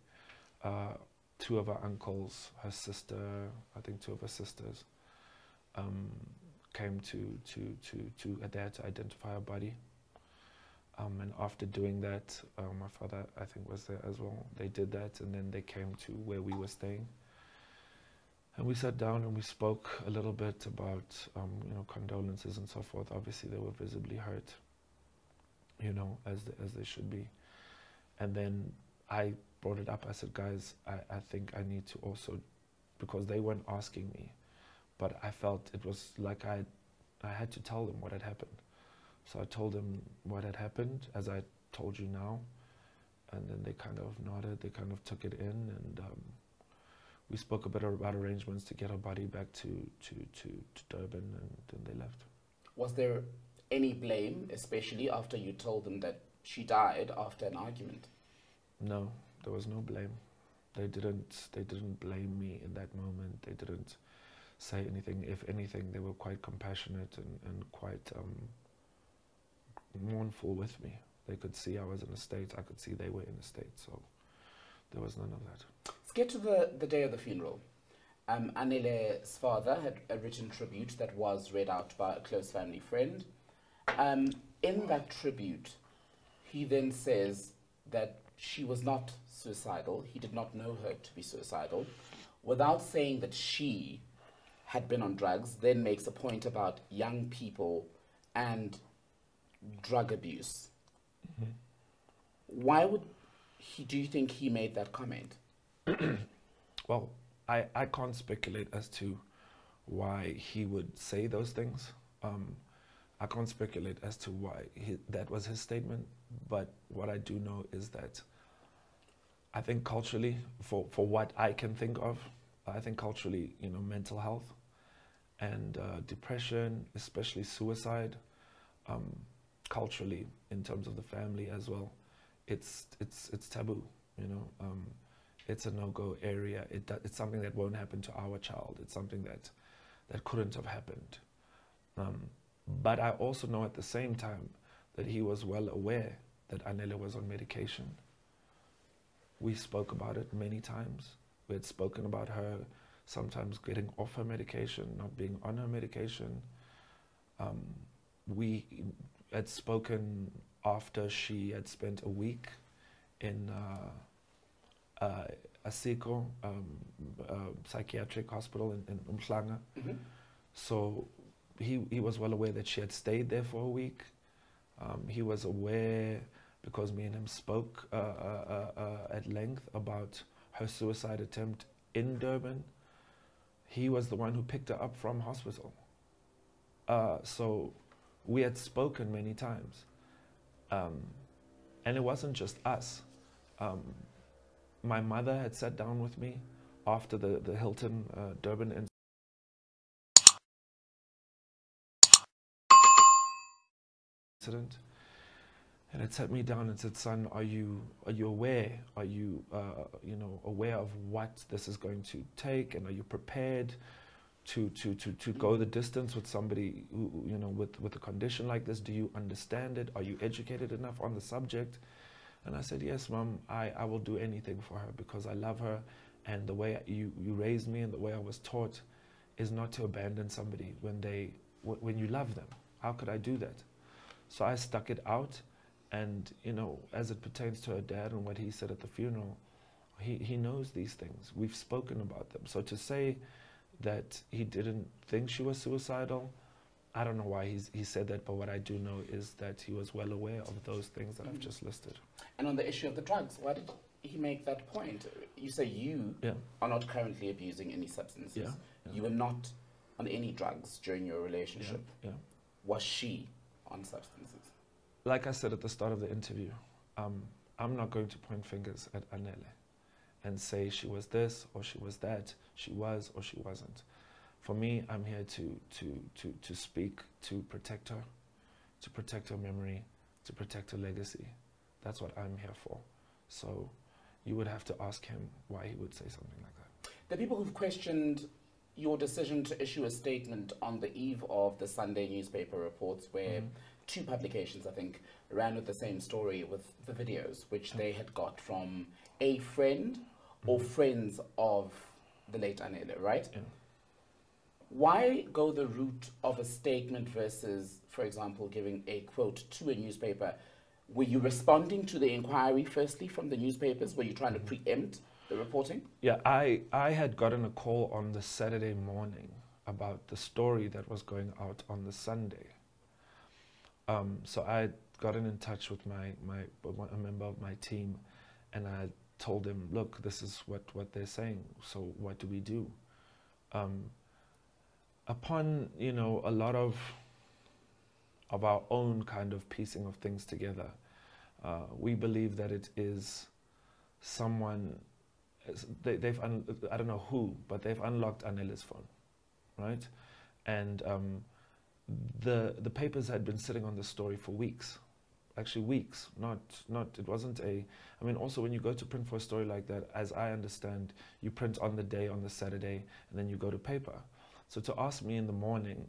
two of her uncles, her sister, I think two of her sisters, came they had to identify her body. And after doing that, my father, I think, was there as well. They did that, and then they came to where we were staying. And we sat down and we spoke a little bit about, condolences and so forth. Obviously, they were visibly hurt, as they should be. And then I brought it up. I said, guys, I think I need to also, because they weren't asking me, but I felt it was like I had to tell them what had happened. So I told them what had happened, as I told you now, and then they kind of nodded, they kind of took it in, and we spoke a bit about arrangements to get her body back to Durban, and then they left. Was there any blame, especially after you told them that she died after an argument? No, there was no blame. They didn't blame me in that moment. They didn't say anything. If anything, they were quite compassionate and quite mournful with me. They could see I was in a state. I could see they were in a state. So there was none of that. Let's get to the day of the funeral. Anele's father had a written tribute that was read out by a close family friend. In that tribute, he then says that she was not suicidal. He did not know her to be suicidal. Without saying that she had been on drugs, then makes a point about young people and drug abuse. Mm-hmm. Why do you think he made that comment? Well, I can't speculate as to why he would say those things. I can't speculate as to why that was his statement, but what I do know is that I think culturally, for what I can think of, I think culturally, mental health and depression, especially suicide, culturally, in terms of the family as well, it's taboo, it's a no-go area. It's something that won't happen to our child. It's something that couldn't have happened. But I also know at the same time that he was well aware that Anele was on medication. We spoke about it many times. We had spoken about her sometimes getting off her medication, not being on her medication. We had spoken after she had spent a week in Asiko, psychiatric hospital in Umhlanga. Mm-hmm. So he was well aware that she had stayed there for a week. He was aware, because me and him spoke at length about her suicide attempt in Durban. He was the one who picked her up from hospital. So we had spoken many times. And it wasn't just us. My mother had sat down with me after the Hilton Durban incident, and it sat me down and said, "Son, are you aware? Are you aware of what this is going to take, and are you prepared to go the distance with somebody who, with a condition like this? Do you understand it? Are you educated enough on the subject?" And I said, "Yes, Mom, I will do anything for her because I love her, and the way you raised me and the way I was taught is not to abandon somebody when you love them. How could I do that?" So I stuck it out, and as it pertains to her dad and what he said at the funeral, he knows these things. We've spoken about them. So to say that he didn't think she was suicidal, I don't know why he said that, but what I do know is that he was well aware of those things that I've just listed. And on the issue of the drugs, why did he make that point? You say you are not currently abusing any substances. Yeah. You were not on any drugs during your relationship. Yeah. Was she on substances? Like I said at the start of the interview, I'm not going to point fingers at Anele and say she was this or she was that, she was or she wasn't. For me, I'm here to speak, to protect her memory, to protect her legacy. That's what I'm here for. So you would have to ask him why he would say something like that. The people who've questioned your decision to issue a statement on the eve of the Sunday newspaper reports where two publications, I think, ran with the same story with the videos, which they had got from a friend or friends of the late Anele, right? Yeah. Why go the route of a statement versus, for example, giving a quote to a newspaper? Were you responding to the inquiry firstly from the newspapers? Were you trying to preempt the reporting? Yeah, I had gotten a call on the Saturday morning about the story that was going out on the Sunday. So I had gotten in touch with a member of my team, and I told him, look, this is what they're saying, so what do we do? Upon, a lot of our own kind of piecing of things together, we believe that it is someone, I don't know who, but they've unlocked Anele's phone, right? And the papers had been sitting on the story for weeks, actually weeks, it wasn't also when you go to print for a story like that, as I understand, you print on the day, on the Saturday, and then you go to paper. So to ask me in the morning,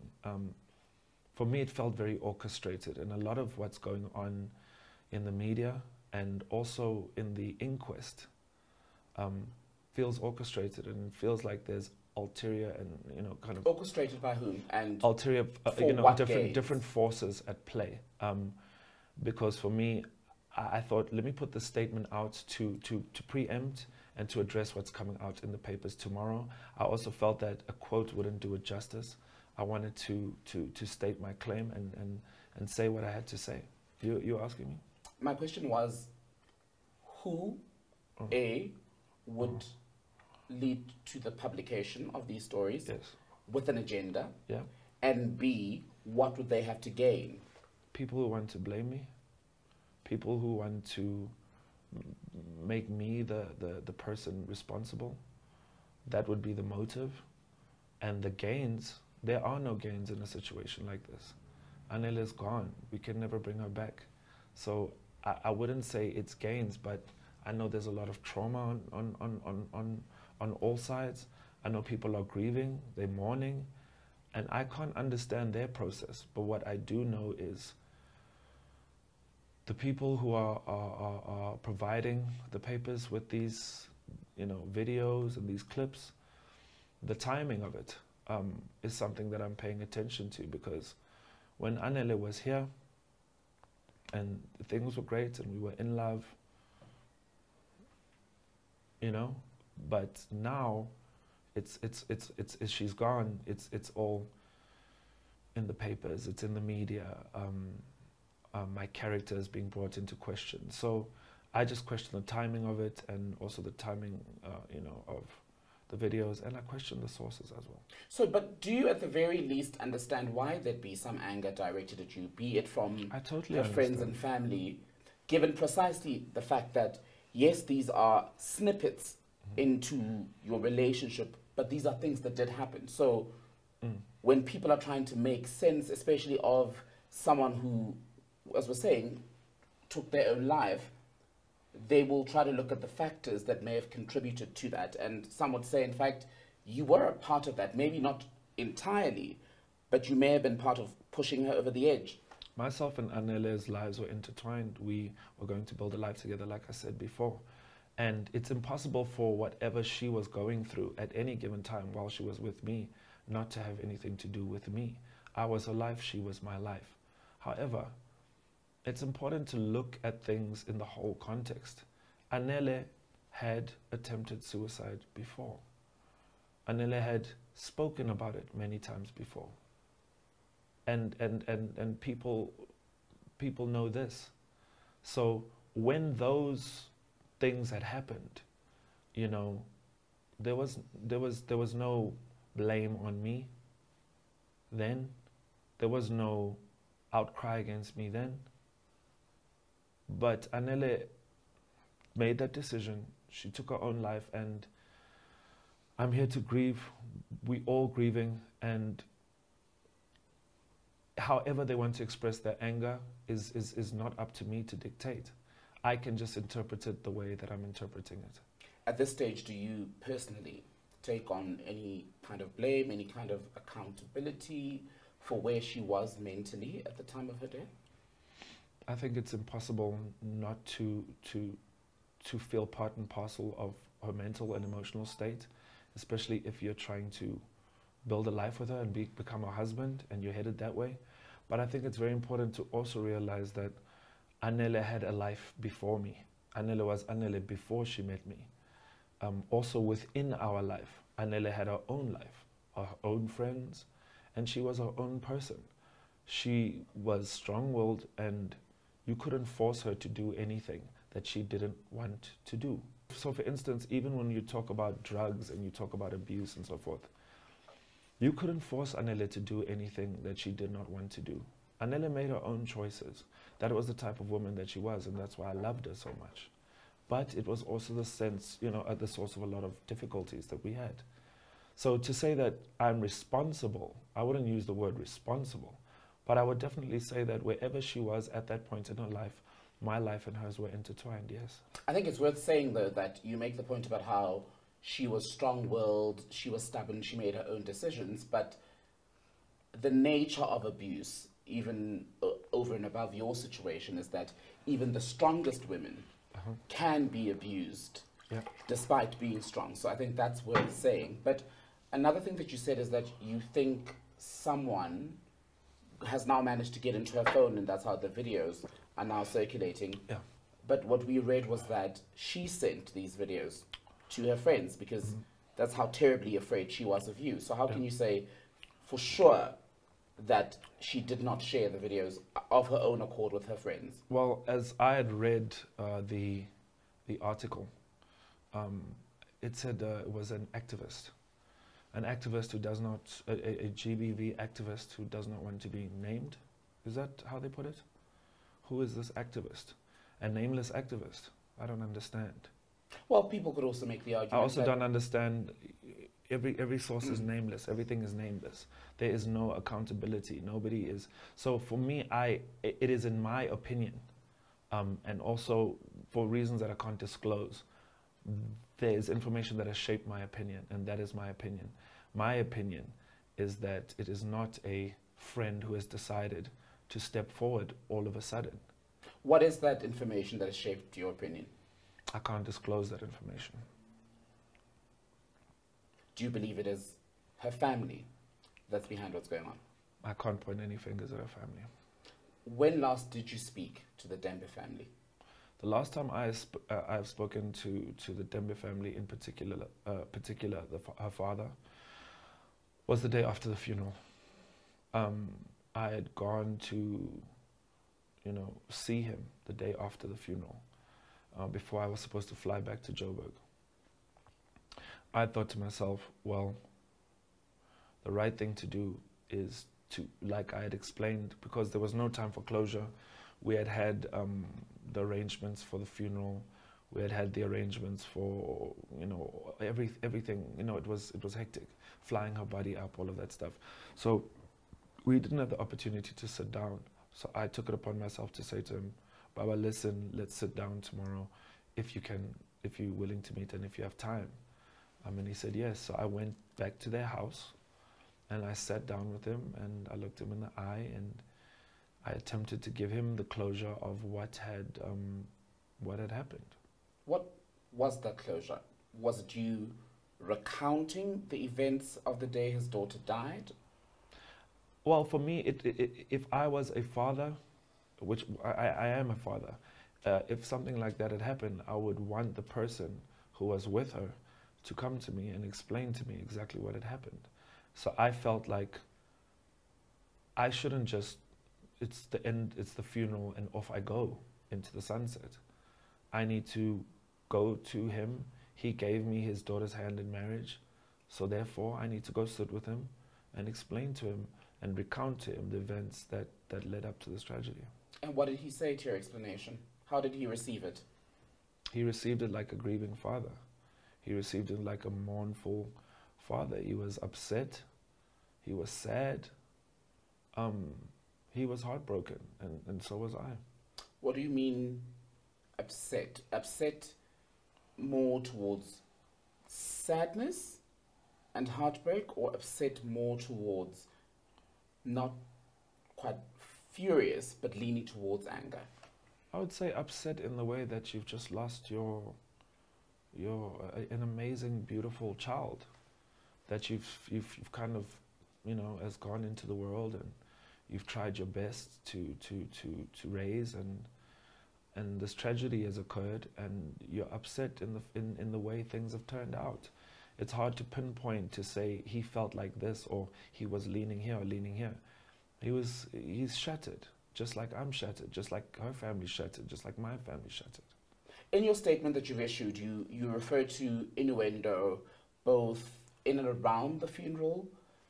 for me it felt very orchestrated, and a lot of what's going on in the media and also in the inquest feels orchestrated, and feels like there's ulterior and kind of orchestrated by whom and ulterior what different forces at play. Because for me, I thought, let me put the statement out to preempt and to address what's coming out in the papers tomorrow. I also felt that a quote wouldn't do it justice. I wanted to state my claim and say what I had to say. You're asking me? My question was, who, would lead to the publication of these stories Yes. with an agenda, Yeah. and B, what would they have to gain? People who want to blame me, people who want to make me the person responsible. That would be the motive. And the gains, there are no gains in a situation like this. Anele is gone. We can never bring her back. So I wouldn't say it's gains, but I know there's a lot of trauma on all sides. I know people are grieving, they're mourning, and I can't understand their process. But what I do know is the people who are providing the papers with these, videos and these clips, the timing of it is something that I'm paying attention to, because when Anele was here and things were great and we were in love, but now it's she's gone. It's all in the papers. It's in the media. My character is being brought into question. So I just question the timing of it, and also the timing, of the videos, and I question the sources as well. So, but do you at the very least understand why there'd be some anger directed at you, be it from her friends and family, given precisely the fact that, yes, these are snippets into your relationship, but these are things that did happen. So when people are trying to make sense, especially of someone who, as we're saying, took their own life, they will try to look at the factors that may have contributed to that. And some would say, in fact, you were a part of that, maybe not entirely, but you may have been part of pushing her over the edge. Myself and Anele's lives were intertwined. We were going to build a life together, like I said before. And it's impossible for whatever she was going through at any given time while she was with me not to have anything to do with me. I was her life, she was my life. However, it's important to look at things in the whole context. Anele had attempted suicide before. Anele had spoken about it many times before. And people know this. So when those things had happened, there was no blame on me then. There was no outcry against me then. But Anele made that decision. She took her own life, and I'm here to grieve. We all grieving, and however they want to express their anger is not up to me to dictate. I can just interpret it the way that I'm interpreting it. At this stage, do you personally take on any kind of blame, any kind of accountability for where she was mentally at the time of her death? I think it's impossible not to feel part and parcel of her mental and emotional state, especially if you're trying to build a life with her and become a husband and you're headed that way. But I think it's very important to also realize that Anele had a life before me. Anele was Anele before she met me. Also within our life, Anele had her own life, her own friends, and she was her own person. She was strong-willed, and you couldn't force her to do anything that she didn't want to do. So for instance, even when you talk about drugs and you talk about abuse and so forth, you couldn't force Anele to do anything that she did not want to do. Anele made her own choices. That was the type of woman that she was, and that's why I loved her so much. But it was also the sense, at the source of a lot of difficulties that we had. So to say that I'm responsible, I wouldn't use the word responsible, but I would definitely say that wherever she was at that point in her life, my life and hers were intertwined, yes. I think it's worth saying, though, that you make the point about how she was strong-willed, she was stubborn, she made her own decisions, but the nature of abuse, even over and above your situation, is that even the strongest women can be abused despite being strong. So I think that's worth saying. But another thing that you said is that you think someone has now managed to get into her phone, and that's how the videos are now circulating. Yeah. But what we read was that she sent these videos to her friends because that's how terribly afraid she was of you. So how can you say for sure that she did not share the videos of her own accord with her friends? Well, as I had read the article, it said it was an activist an activist who does not, a GBV activist who does not want to be named. Is that how they put it? Who is this activist? A nameless activist? I don't understand. Well, people could also make the argument. I also don't understand. Every source is nameless. Everything is nameless. There is no accountability. Nobody is. So for me, it is in my opinion, and also for reasons that I can't disclose, there is information that has shaped my opinion, and that is my opinion. My opinion is that it is not a friend who has decided to step forward all of a sudden. What is that information that has shaped your opinion? I can't disclose that information. Do you believe it is her family that's behind what's going on? I can't point any fingers at her family. When last did you speak to the Tembe family? The last time I've spoken to the Tembe family in particular, her father, was the day after the funeral. I had gone to, see him the day after the funeral, before I was supposed to fly back to Joburg. I thought to myself, well, the right thing to do is to, like I had explained, because there was no time for closure. We had the arrangements for the funeral. We had the arrangements for, everything. It was hectic, flying her body up, all of that stuff. So we didn't have the opportunity to sit down. So I took it upon myself to say to him, Baba, listen, let's sit down tomorrow if you can, if you're willing to meet and if you have time. And he said yes. So I went back to their house and I sat down with him and I looked him in the eye and I attempted to give him the closure of what had happened. What was that closure? Was it you recounting the events of the day his daughter died? Well, for me, if I was a father, which I am a father, if something like that had happened, I would want the person who was with her to come to me and explain to me exactly what had happened. So I felt like I shouldn't just, it's the end, it's the funeral and off I go into the sunset. I need to go to him. He gave me his daughter's hand in marriage. So therefore I need to go sit with him and explain to him and recount to him the events that led up to this tragedy. And what did he say to your explanation? How did he receive it? He received it like a grieving father. He received it like a mournful father. He was upset. He was sad. He was heartbroken, and so was I. What do you mean upset? Upset more towards sadness and heartbreak, or upset more towards not quite furious, but leaning towards anger? I would say upset in the way that you've just lost an amazing, beautiful child that you've kind of, has gone into the world and you've tried your best to raise, and this tragedy has occurred and you're upset in the way things have turned out. It's hard to pinpoint to say he felt like this or he was leaning here or leaning here. He's shattered, just like I'm shattered, just like her family's shattered, just like my family's shattered. In your statement that you've issued, you refer to innuendo both in and around the funeral,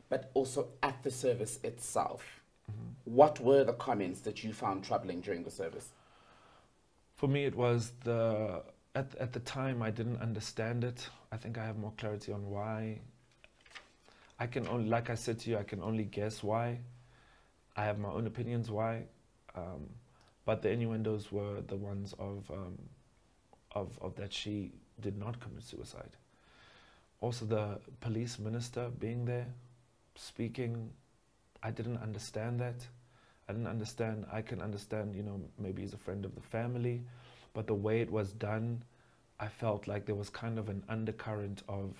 but also at the service itself. Mm-hmm. What were the comments that you found troubling during the service? For me, it was at the time I didn't understand it. I think I have more clarity on why. I can only, like I said to you, I can only guess why. I have my own opinions why, but the innuendos were the ones of that she did not commit suicide. Also, the police minister being there, speaking, I didn't understand that. I didn't understand. I can understand, maybe he's a friend of the family, but the way it was done, I felt like there was kind of an undercurrent of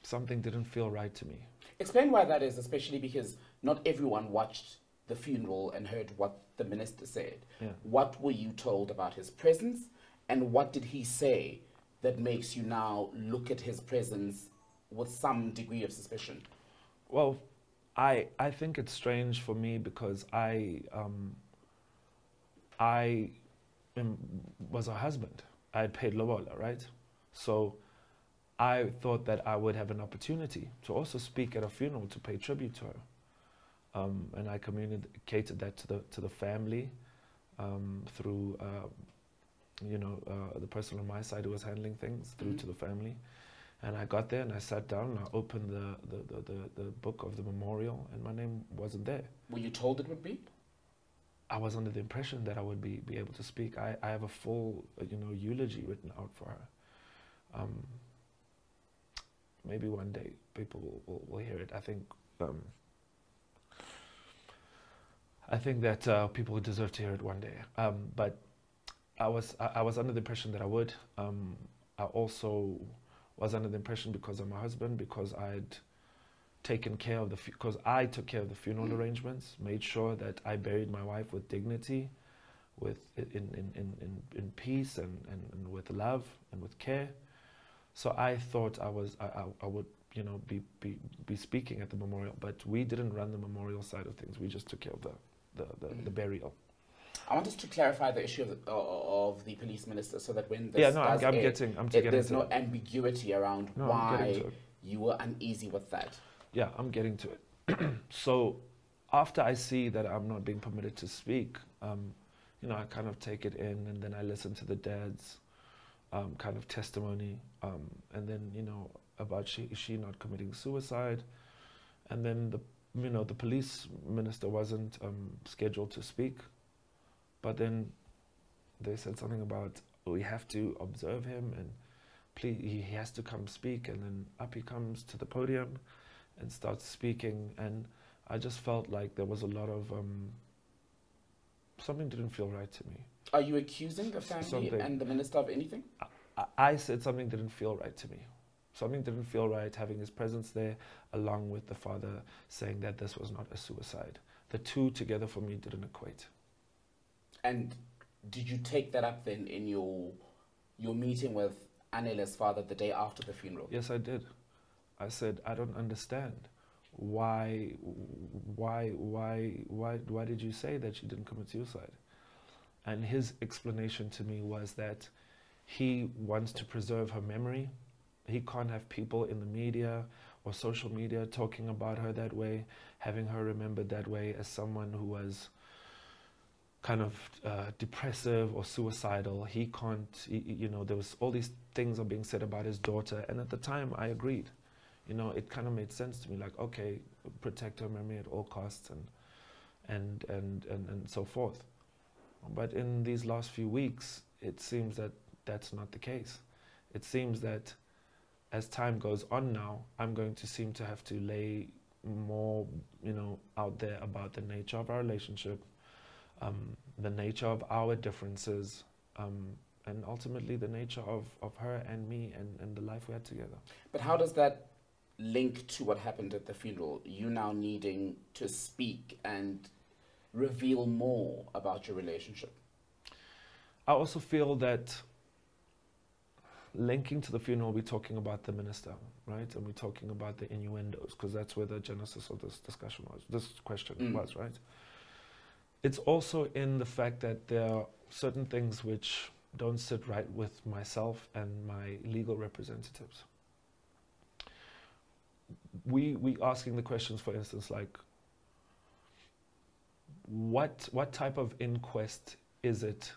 something didn't feel right to me. Explain why that is, especially because not everyone watched the funeral and heard what the minister said. Yeah. What were you told about his presence, and what did he say that makes you now look at his presence with some degree of suspicion? Well, I think it's strange for me because I was a husband. I had paid lobola, right? So I thought that I would have an opportunity to also speak at a funeral to pay tribute to her. And I communicated that to the family through the person on my side who was handling things, through to the family. And I got there and I sat down and I opened the book of the memorial, and my name wasn't there. Were you told it would be? I was under the impression that I would be able to speak. I have a full eulogy written out for her. Maybe one day people will hear it. I think that people deserve to hear it one day. But I was under the impression that I would. I also was under the impression, because of my husband, because I'd taken care of because I took care of the funeral arrangements, made sure that I buried my wife with dignity, in peace and with love and with care. So I thought I would be speaking at the memorial, but we didn't run the memorial side of things. We just took care of the burial. I want us to clarify the issue of the police minister, so that when this there's no ambiguity around why you were uneasy with that. Yeah, I'm getting to it. So after I see that I'm not being permitted to speak, I kind of take it in, and then I listen to the dad's kind of testimony, and then about she not committing suicide, and then the police minister wasn't scheduled to speak. But then they said something about, we have to observe him and please, he has to come speak. And then up he comes to the podium and starts speaking. And I just felt like there was a lot of, something didn't feel right to me. Are you accusing the family and the minister of anything? I said something didn't feel right to me. Something didn't feel right having his presence there, along with the father saying that this was not a suicide. The two together for me didn't equate. And did you take that up then in your meeting with Anele's father the day after the funeral? Yes, I did. I said, I don't understand. Why did you say that she didn't commit suicide? And his explanation to me was that he wants to preserve her memory. He can't have people in the media or social media talking about her that way, having her remembered that way as someone who was kind of depressive or suicidal. He can't, there was all these things are being said about his daughter, and at the time I agreed. It kind of made sense to me, like, okay, protect her memory at all costs and so forth. But in these last few weeks, it seems that that's not the case. It seems that as time goes on now, I'm going to seem to have to lay more, out there about the nature of our relationship, the nature of our differences, and ultimately the nature of her and me and the life we had together. But how does that link to what happened at the funeral? You now needing to speak and reveal more about your relationship. I also feel that linking to the funeral, we're talking about the minister, right? And we're talking about the innuendos, because that's where the genesis of this discussion was, this question was, right? It's also in the fact that there are certain things which don't sit right with myself and my legal representatives. We asking the questions, for instance, like, what type of inquest is it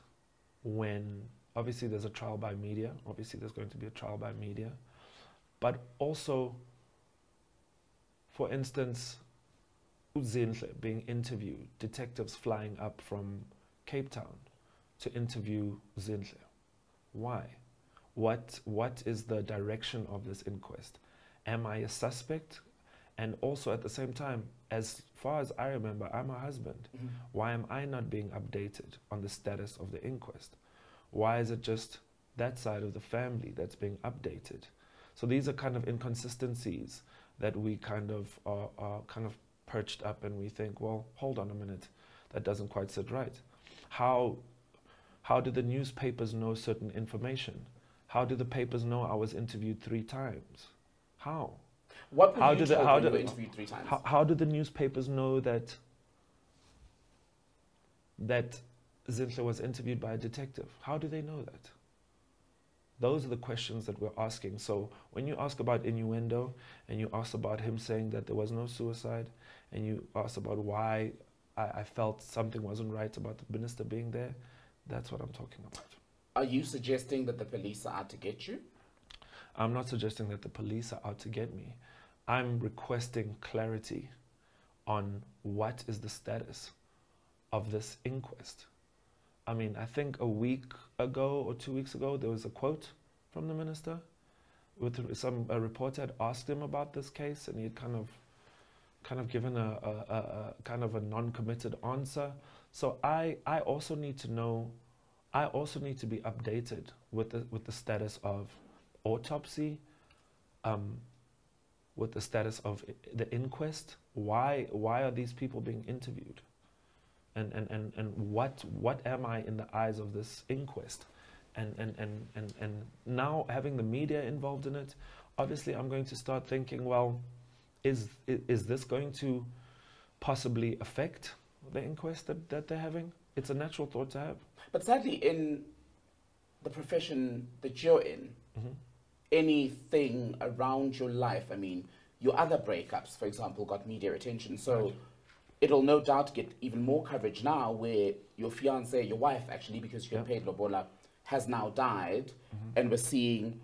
when, obviously there's a trial by media, obviously there's going to be a trial by media, but also, for instance, Zinhle being interviewed, detectives flying up from Cape Town to interview Zinhle. Why? What is the direction of this inquest? Am I a suspect? And also at the same time, as far as I remember, I'm a husband. Why am I not being updated on the status of the inquest? Why is it just that side of the family that's being updated? So these are kind of inconsistencies that we kind of are kind of perched up, and we think, well, hold on a minute, that doesn't quite sit right. How do the newspapers know certain information? How do the papers know I was interviewed 3 times? How? What were you told when you were interviewed 3 times? How do the newspapers know that Zinhle was interviewed by a detective? How do they know that? Those are the questions that we're asking. So when you ask about innuendo, and you ask about him saying that there was no suicide, and you ask about why I felt something wasn't right about the minister being there, that's what I'm talking about. Are you suggesting that the police are out to get you? I'm not suggesting that the police are out to get me. I'm requesting clarity on what is the status of this inquest. I mean, I think a week ago or 2 weeks ago, there was a quote from the minister with a reporter had asked him about this case, and he had kind of given a kind of a non-committed answer. So I also need to know, I also need to be updated with the status of autopsy, with the status of the inquest. Why are these people being interviewed? And what am I in the eyes of this inquest? And now having the media involved in it, obviously I'm going to start thinking, well, is this going to possibly affect the inquest that they're having? It's a natural thought to have. But sadly, in the profession that you're in, anything around your life, I mean, your other breakups, for example, got media attention. So Right. it'll no doubt get even more coverage now, where your fiance, your wife actually, because you get paid lobola, has now died, and we're seeing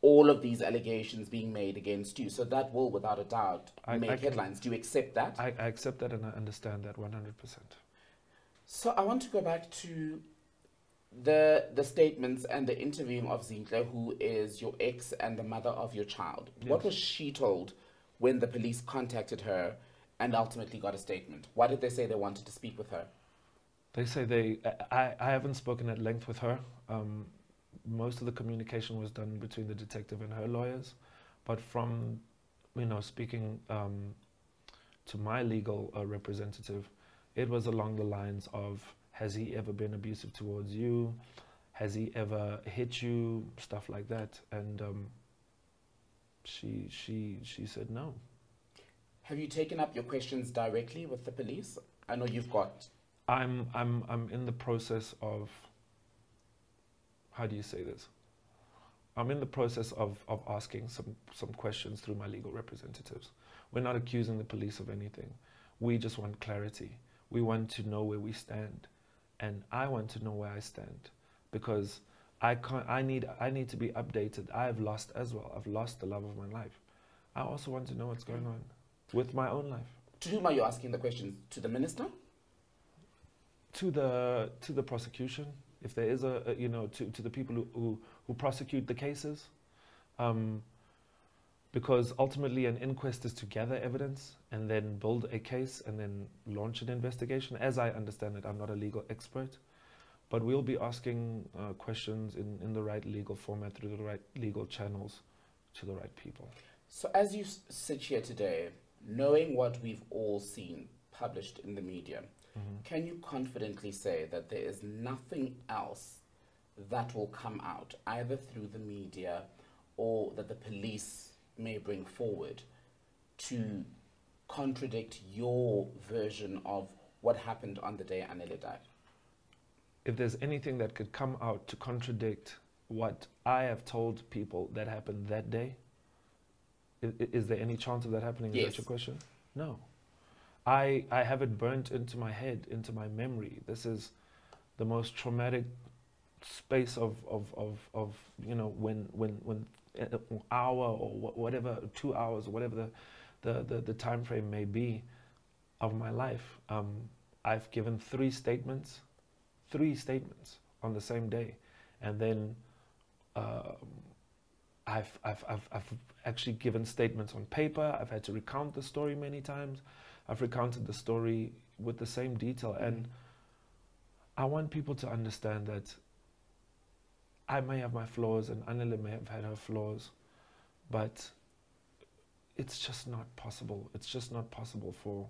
all of these allegations being made against you. So that will, without a doubt, make headlines. Do you accept that? I accept that, and I understand that 100%. So I want to go back to the statements and the interviewing of Zinhle, who is your ex and the mother of your child. Yes. What was she told when the police contacted her and ultimately got a statement? Why did they say they wanted to speak with her? They say I haven't spoken at length with her. Most of the communication was done between the detective and her lawyers. But from, speaking to my legal representative, it was along the lines of, has he ever been abusive towards you? Has he ever hit you? Stuff like that. And she said no. Have you taken up your questions directly with the police? I know you've got... I'm in the process of, how do you say this? I'm in the process of asking some questions through my legal representatives. We're not accusing the police of anything. We just want clarity. We want to know where we stand. And I want to know where I stand, because I need to be updated. I have lost as well. I've lost the love of my life. I also want to know what's going on with my own life. To whom are you asking the questions? To the minister? To the prosecution, if there is to the people who prosecute the cases, because ultimately an inquest is to gather evidence and then build a case and then launch an investigation. As I understand it, I'm not a legal expert, but we'll be asking questions in the right legal format, through the right legal channels, to the right people. So as you sit here today, knowing what we've all seen published in the media, can you confidently say that there is nothing else that will come out, either through the media or that the police may bring forward, to contradict your version of what happened on the day Anele died? If there's anything that could come out to contradict what I have told people that happened that day, is there any chance of that happening? Yes. Is that your question? No. I have it burnt into my head, into my memory. This is the most traumatic space of when an hour or whatever, 2 hours or whatever the time frame may be of my life. I've given three statements on the same day, and then I've actually given statements on paper. I've had to recount the story many times. I've recounted the story with the same detail, and I want people to understand that I may have my flaws and Anele may have had her flaws, but it's just not possible. It's just not possible for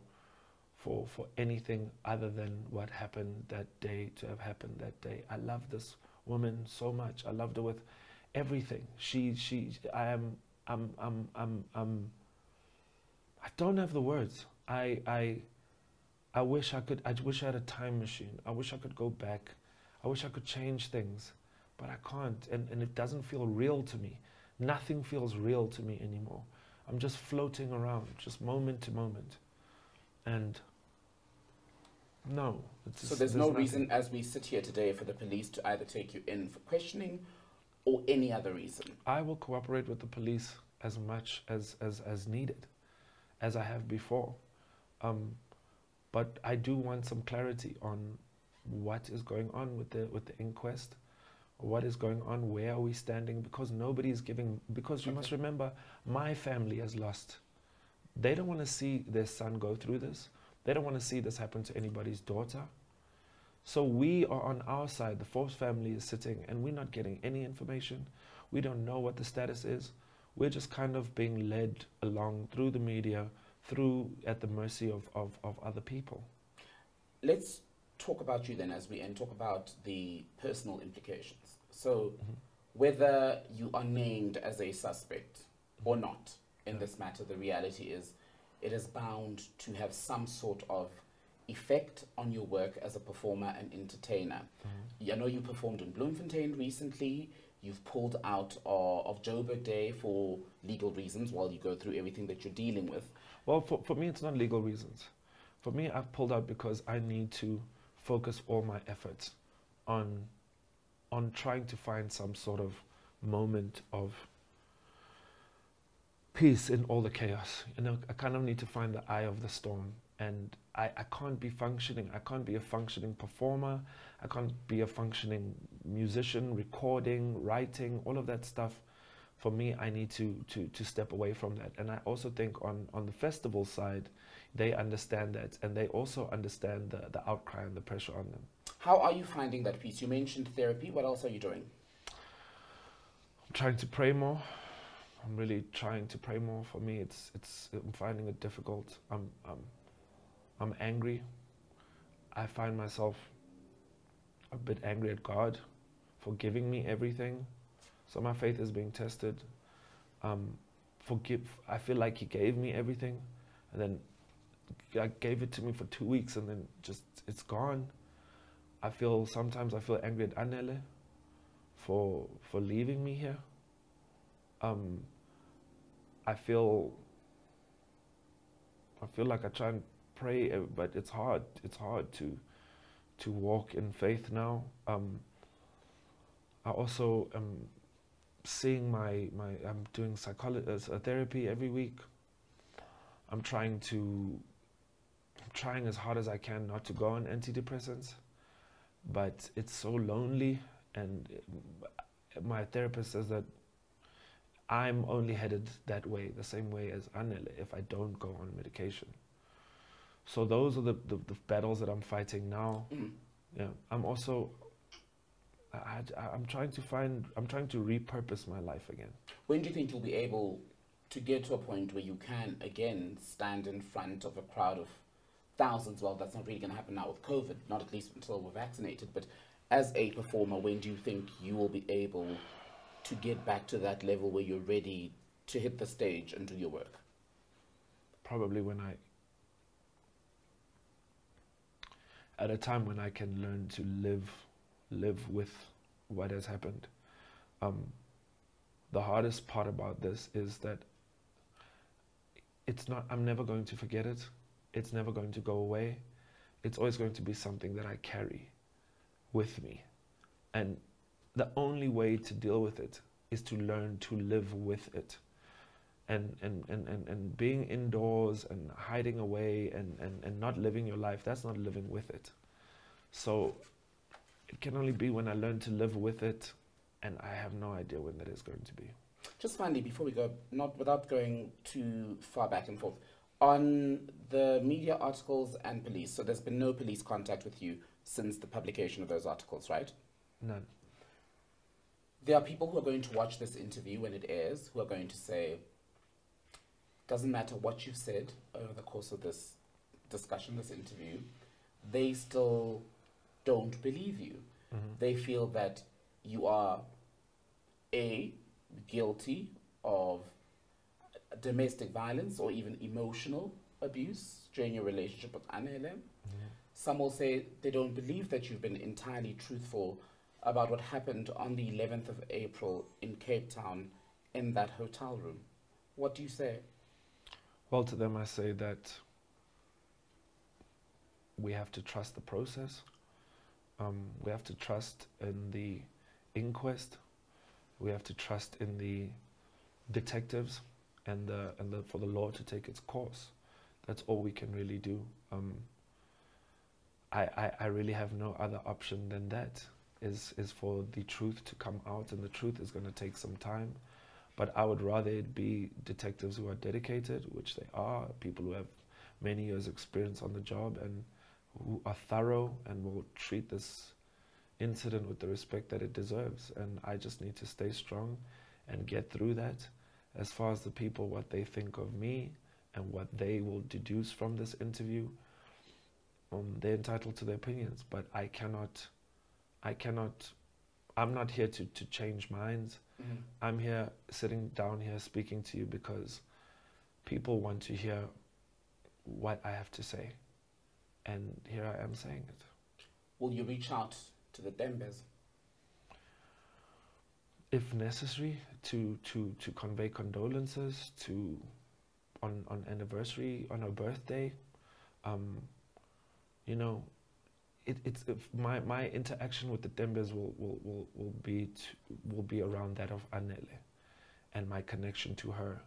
anything other than what happened that day to have happened that day. I love this woman so much. I loved her with everything. I don't have the words. I wish I had a time machine. I wish I could go back. I wish I could change things. but I can't, and it doesn't feel real to me. Nothing feels real to me anymore. I'm just floating around, just moment to moment. And no. So there's no reason as we sit here today for the police to either take you in for questioning or any other reason? I will cooperate with the police as much as needed, as I have before. But I do want some clarity on what is going on with the inquest, what is going on, where are we standing, because nobody's giving, because you must remember, my family has lost. They don't want to see their son go through this. They don't want to see this happen to anybody's daughter. So we are on our side, the Forbes family is sitting, and we're not getting any information. We don't know what the status is. We're just kind of being led along through the media, through at the mercy of other people. Let's talk about you then as we end, talk about the personal implications. So whether you are named as a suspect or not in this matter, the reality is it is bound to have some sort of effect on your work as a performer and entertainer. I know you performed in Bloemfontein recently. You've pulled out of Joburg Day for legal reasons while you go through everything that you're dealing with. Well, for me, it's not legal reasons. For me, I've pulled out because I need to focus all my efforts on trying to find some sort of moment of peace in all the chaos. You know, I kind of need to find the eye of the storm, and I can't be functioning. I can't be a functioning performer. I can't be a functioning musician, recording, writing, all of that stuff. For me, I need to step away from that. And I also think on the festival side, they understand that, and they also understand the outcry and the pressure on them. How are you finding that piece? You mentioned therapy. What else are you doing? I'm trying to pray more. I'm really trying to pray more. For me, I'm finding it difficult. I'm angry. I find myself a bit angry at God for giving me everything. So my faith is being tested. I feel like He gave me everything, and then I gave it to me for 2 weeks, and then just it's gone. Sometimes I feel angry at Anele for leaving me here. I feel like I try and pray, but it's hard. It's hard to walk in faith now. I also am seeing I'm doing therapy every week. I'm trying as hard as I can not to go on antidepressants, but it's so lonely, and my therapist says that I'm only headed that way, the same way as Anele, if I don't go on medication. So those are the battles that I'm fighting now. Yeah, I'm trying to repurpose my life again. When do you think you'll be able to get to a point where you can again stand in front of a crowd of thousands? Well, that's not really going to happen now with COVID, not at least until we're vaccinated, but as a performer, when do you think you will be able to get back to that level where you're ready to hit the stage and do your work? Probably at a time when I can learn to live with what has happened. The hardest part about this is that I'm never going to forget it. It's never going to go away. It's always going to be something that I carry with me. And the only way to deal with it is to learn to live with it. And being indoors and hiding away and not living your life, that's not living with it. So it can only be when I learn to live with it, and I have no idea when that is going to be. Just finally, before we go, not without going too far back and forth, on the media articles and police, so there's been no police contact with you since the publication of those articles, right? None. There are people who are going to watch this interview when it airs, who are going to say, doesn't matter what you've said over the course of this discussion, this interview, they still don't believe you. They feel that you are guilty of domestic violence or even emotional abuse during your relationship with Anele. Some will say they don't believe that you've been entirely truthful about what happened on the 11th of April in Cape Town in that hotel room. What do you say? Well, to them I say that we have to trust the process. We have to trust in the inquest. We have to trust in the detectives and for the law to take its course. That's all we can really do. I really have no other option than that. Is for the truth to come out, and the truth is going to take some time. But I would rather it be detectives who are dedicated, which they are, people who have many years experience on the job and who are thorough and will treat this incident with the respect that it deserves. And I just need to stay strong and get through that. As far as the people, what they think of me and what they will deduce from this interview, they're entitled to their opinions, but I'm not here to change minds. Mm-hmm. I'm here, sitting down here, speaking to you because people want to hear what I have to say. And here I am saying it. Will you reach out to the Thembes? If necessary, to convey condolences on anniversary, on her birthday. My interaction with the Thembes will be around that of Anele and my connection to her.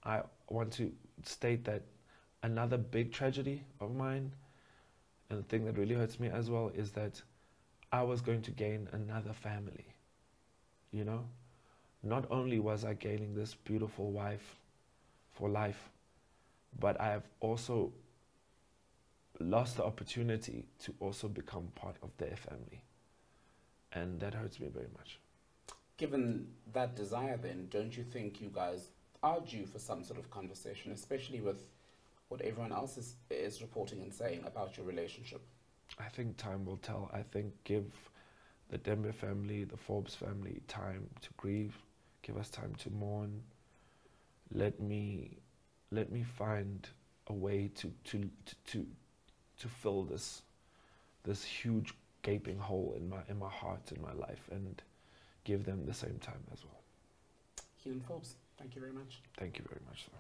I want to state that another big tragedy of mine, and the thing that really hurts me as well, is that I was going to gain another family. Not only was I gaining this beautiful wife for life, but I have also lost the opportunity to also become part of their family. And that hurts me very much. Given that desire, then, don't you think you guys are due for some sort of conversation, especially with what everyone else is reporting and saying about your relationship? I think time will tell. I think give the Tembe family, the Forbes family time to grieve, give us time to mourn. Let me find a way to fill this huge gaping hole in my heart, in my life, and give them the same time as well. Helen Forbes, thank you very much. Thank you very much, sir.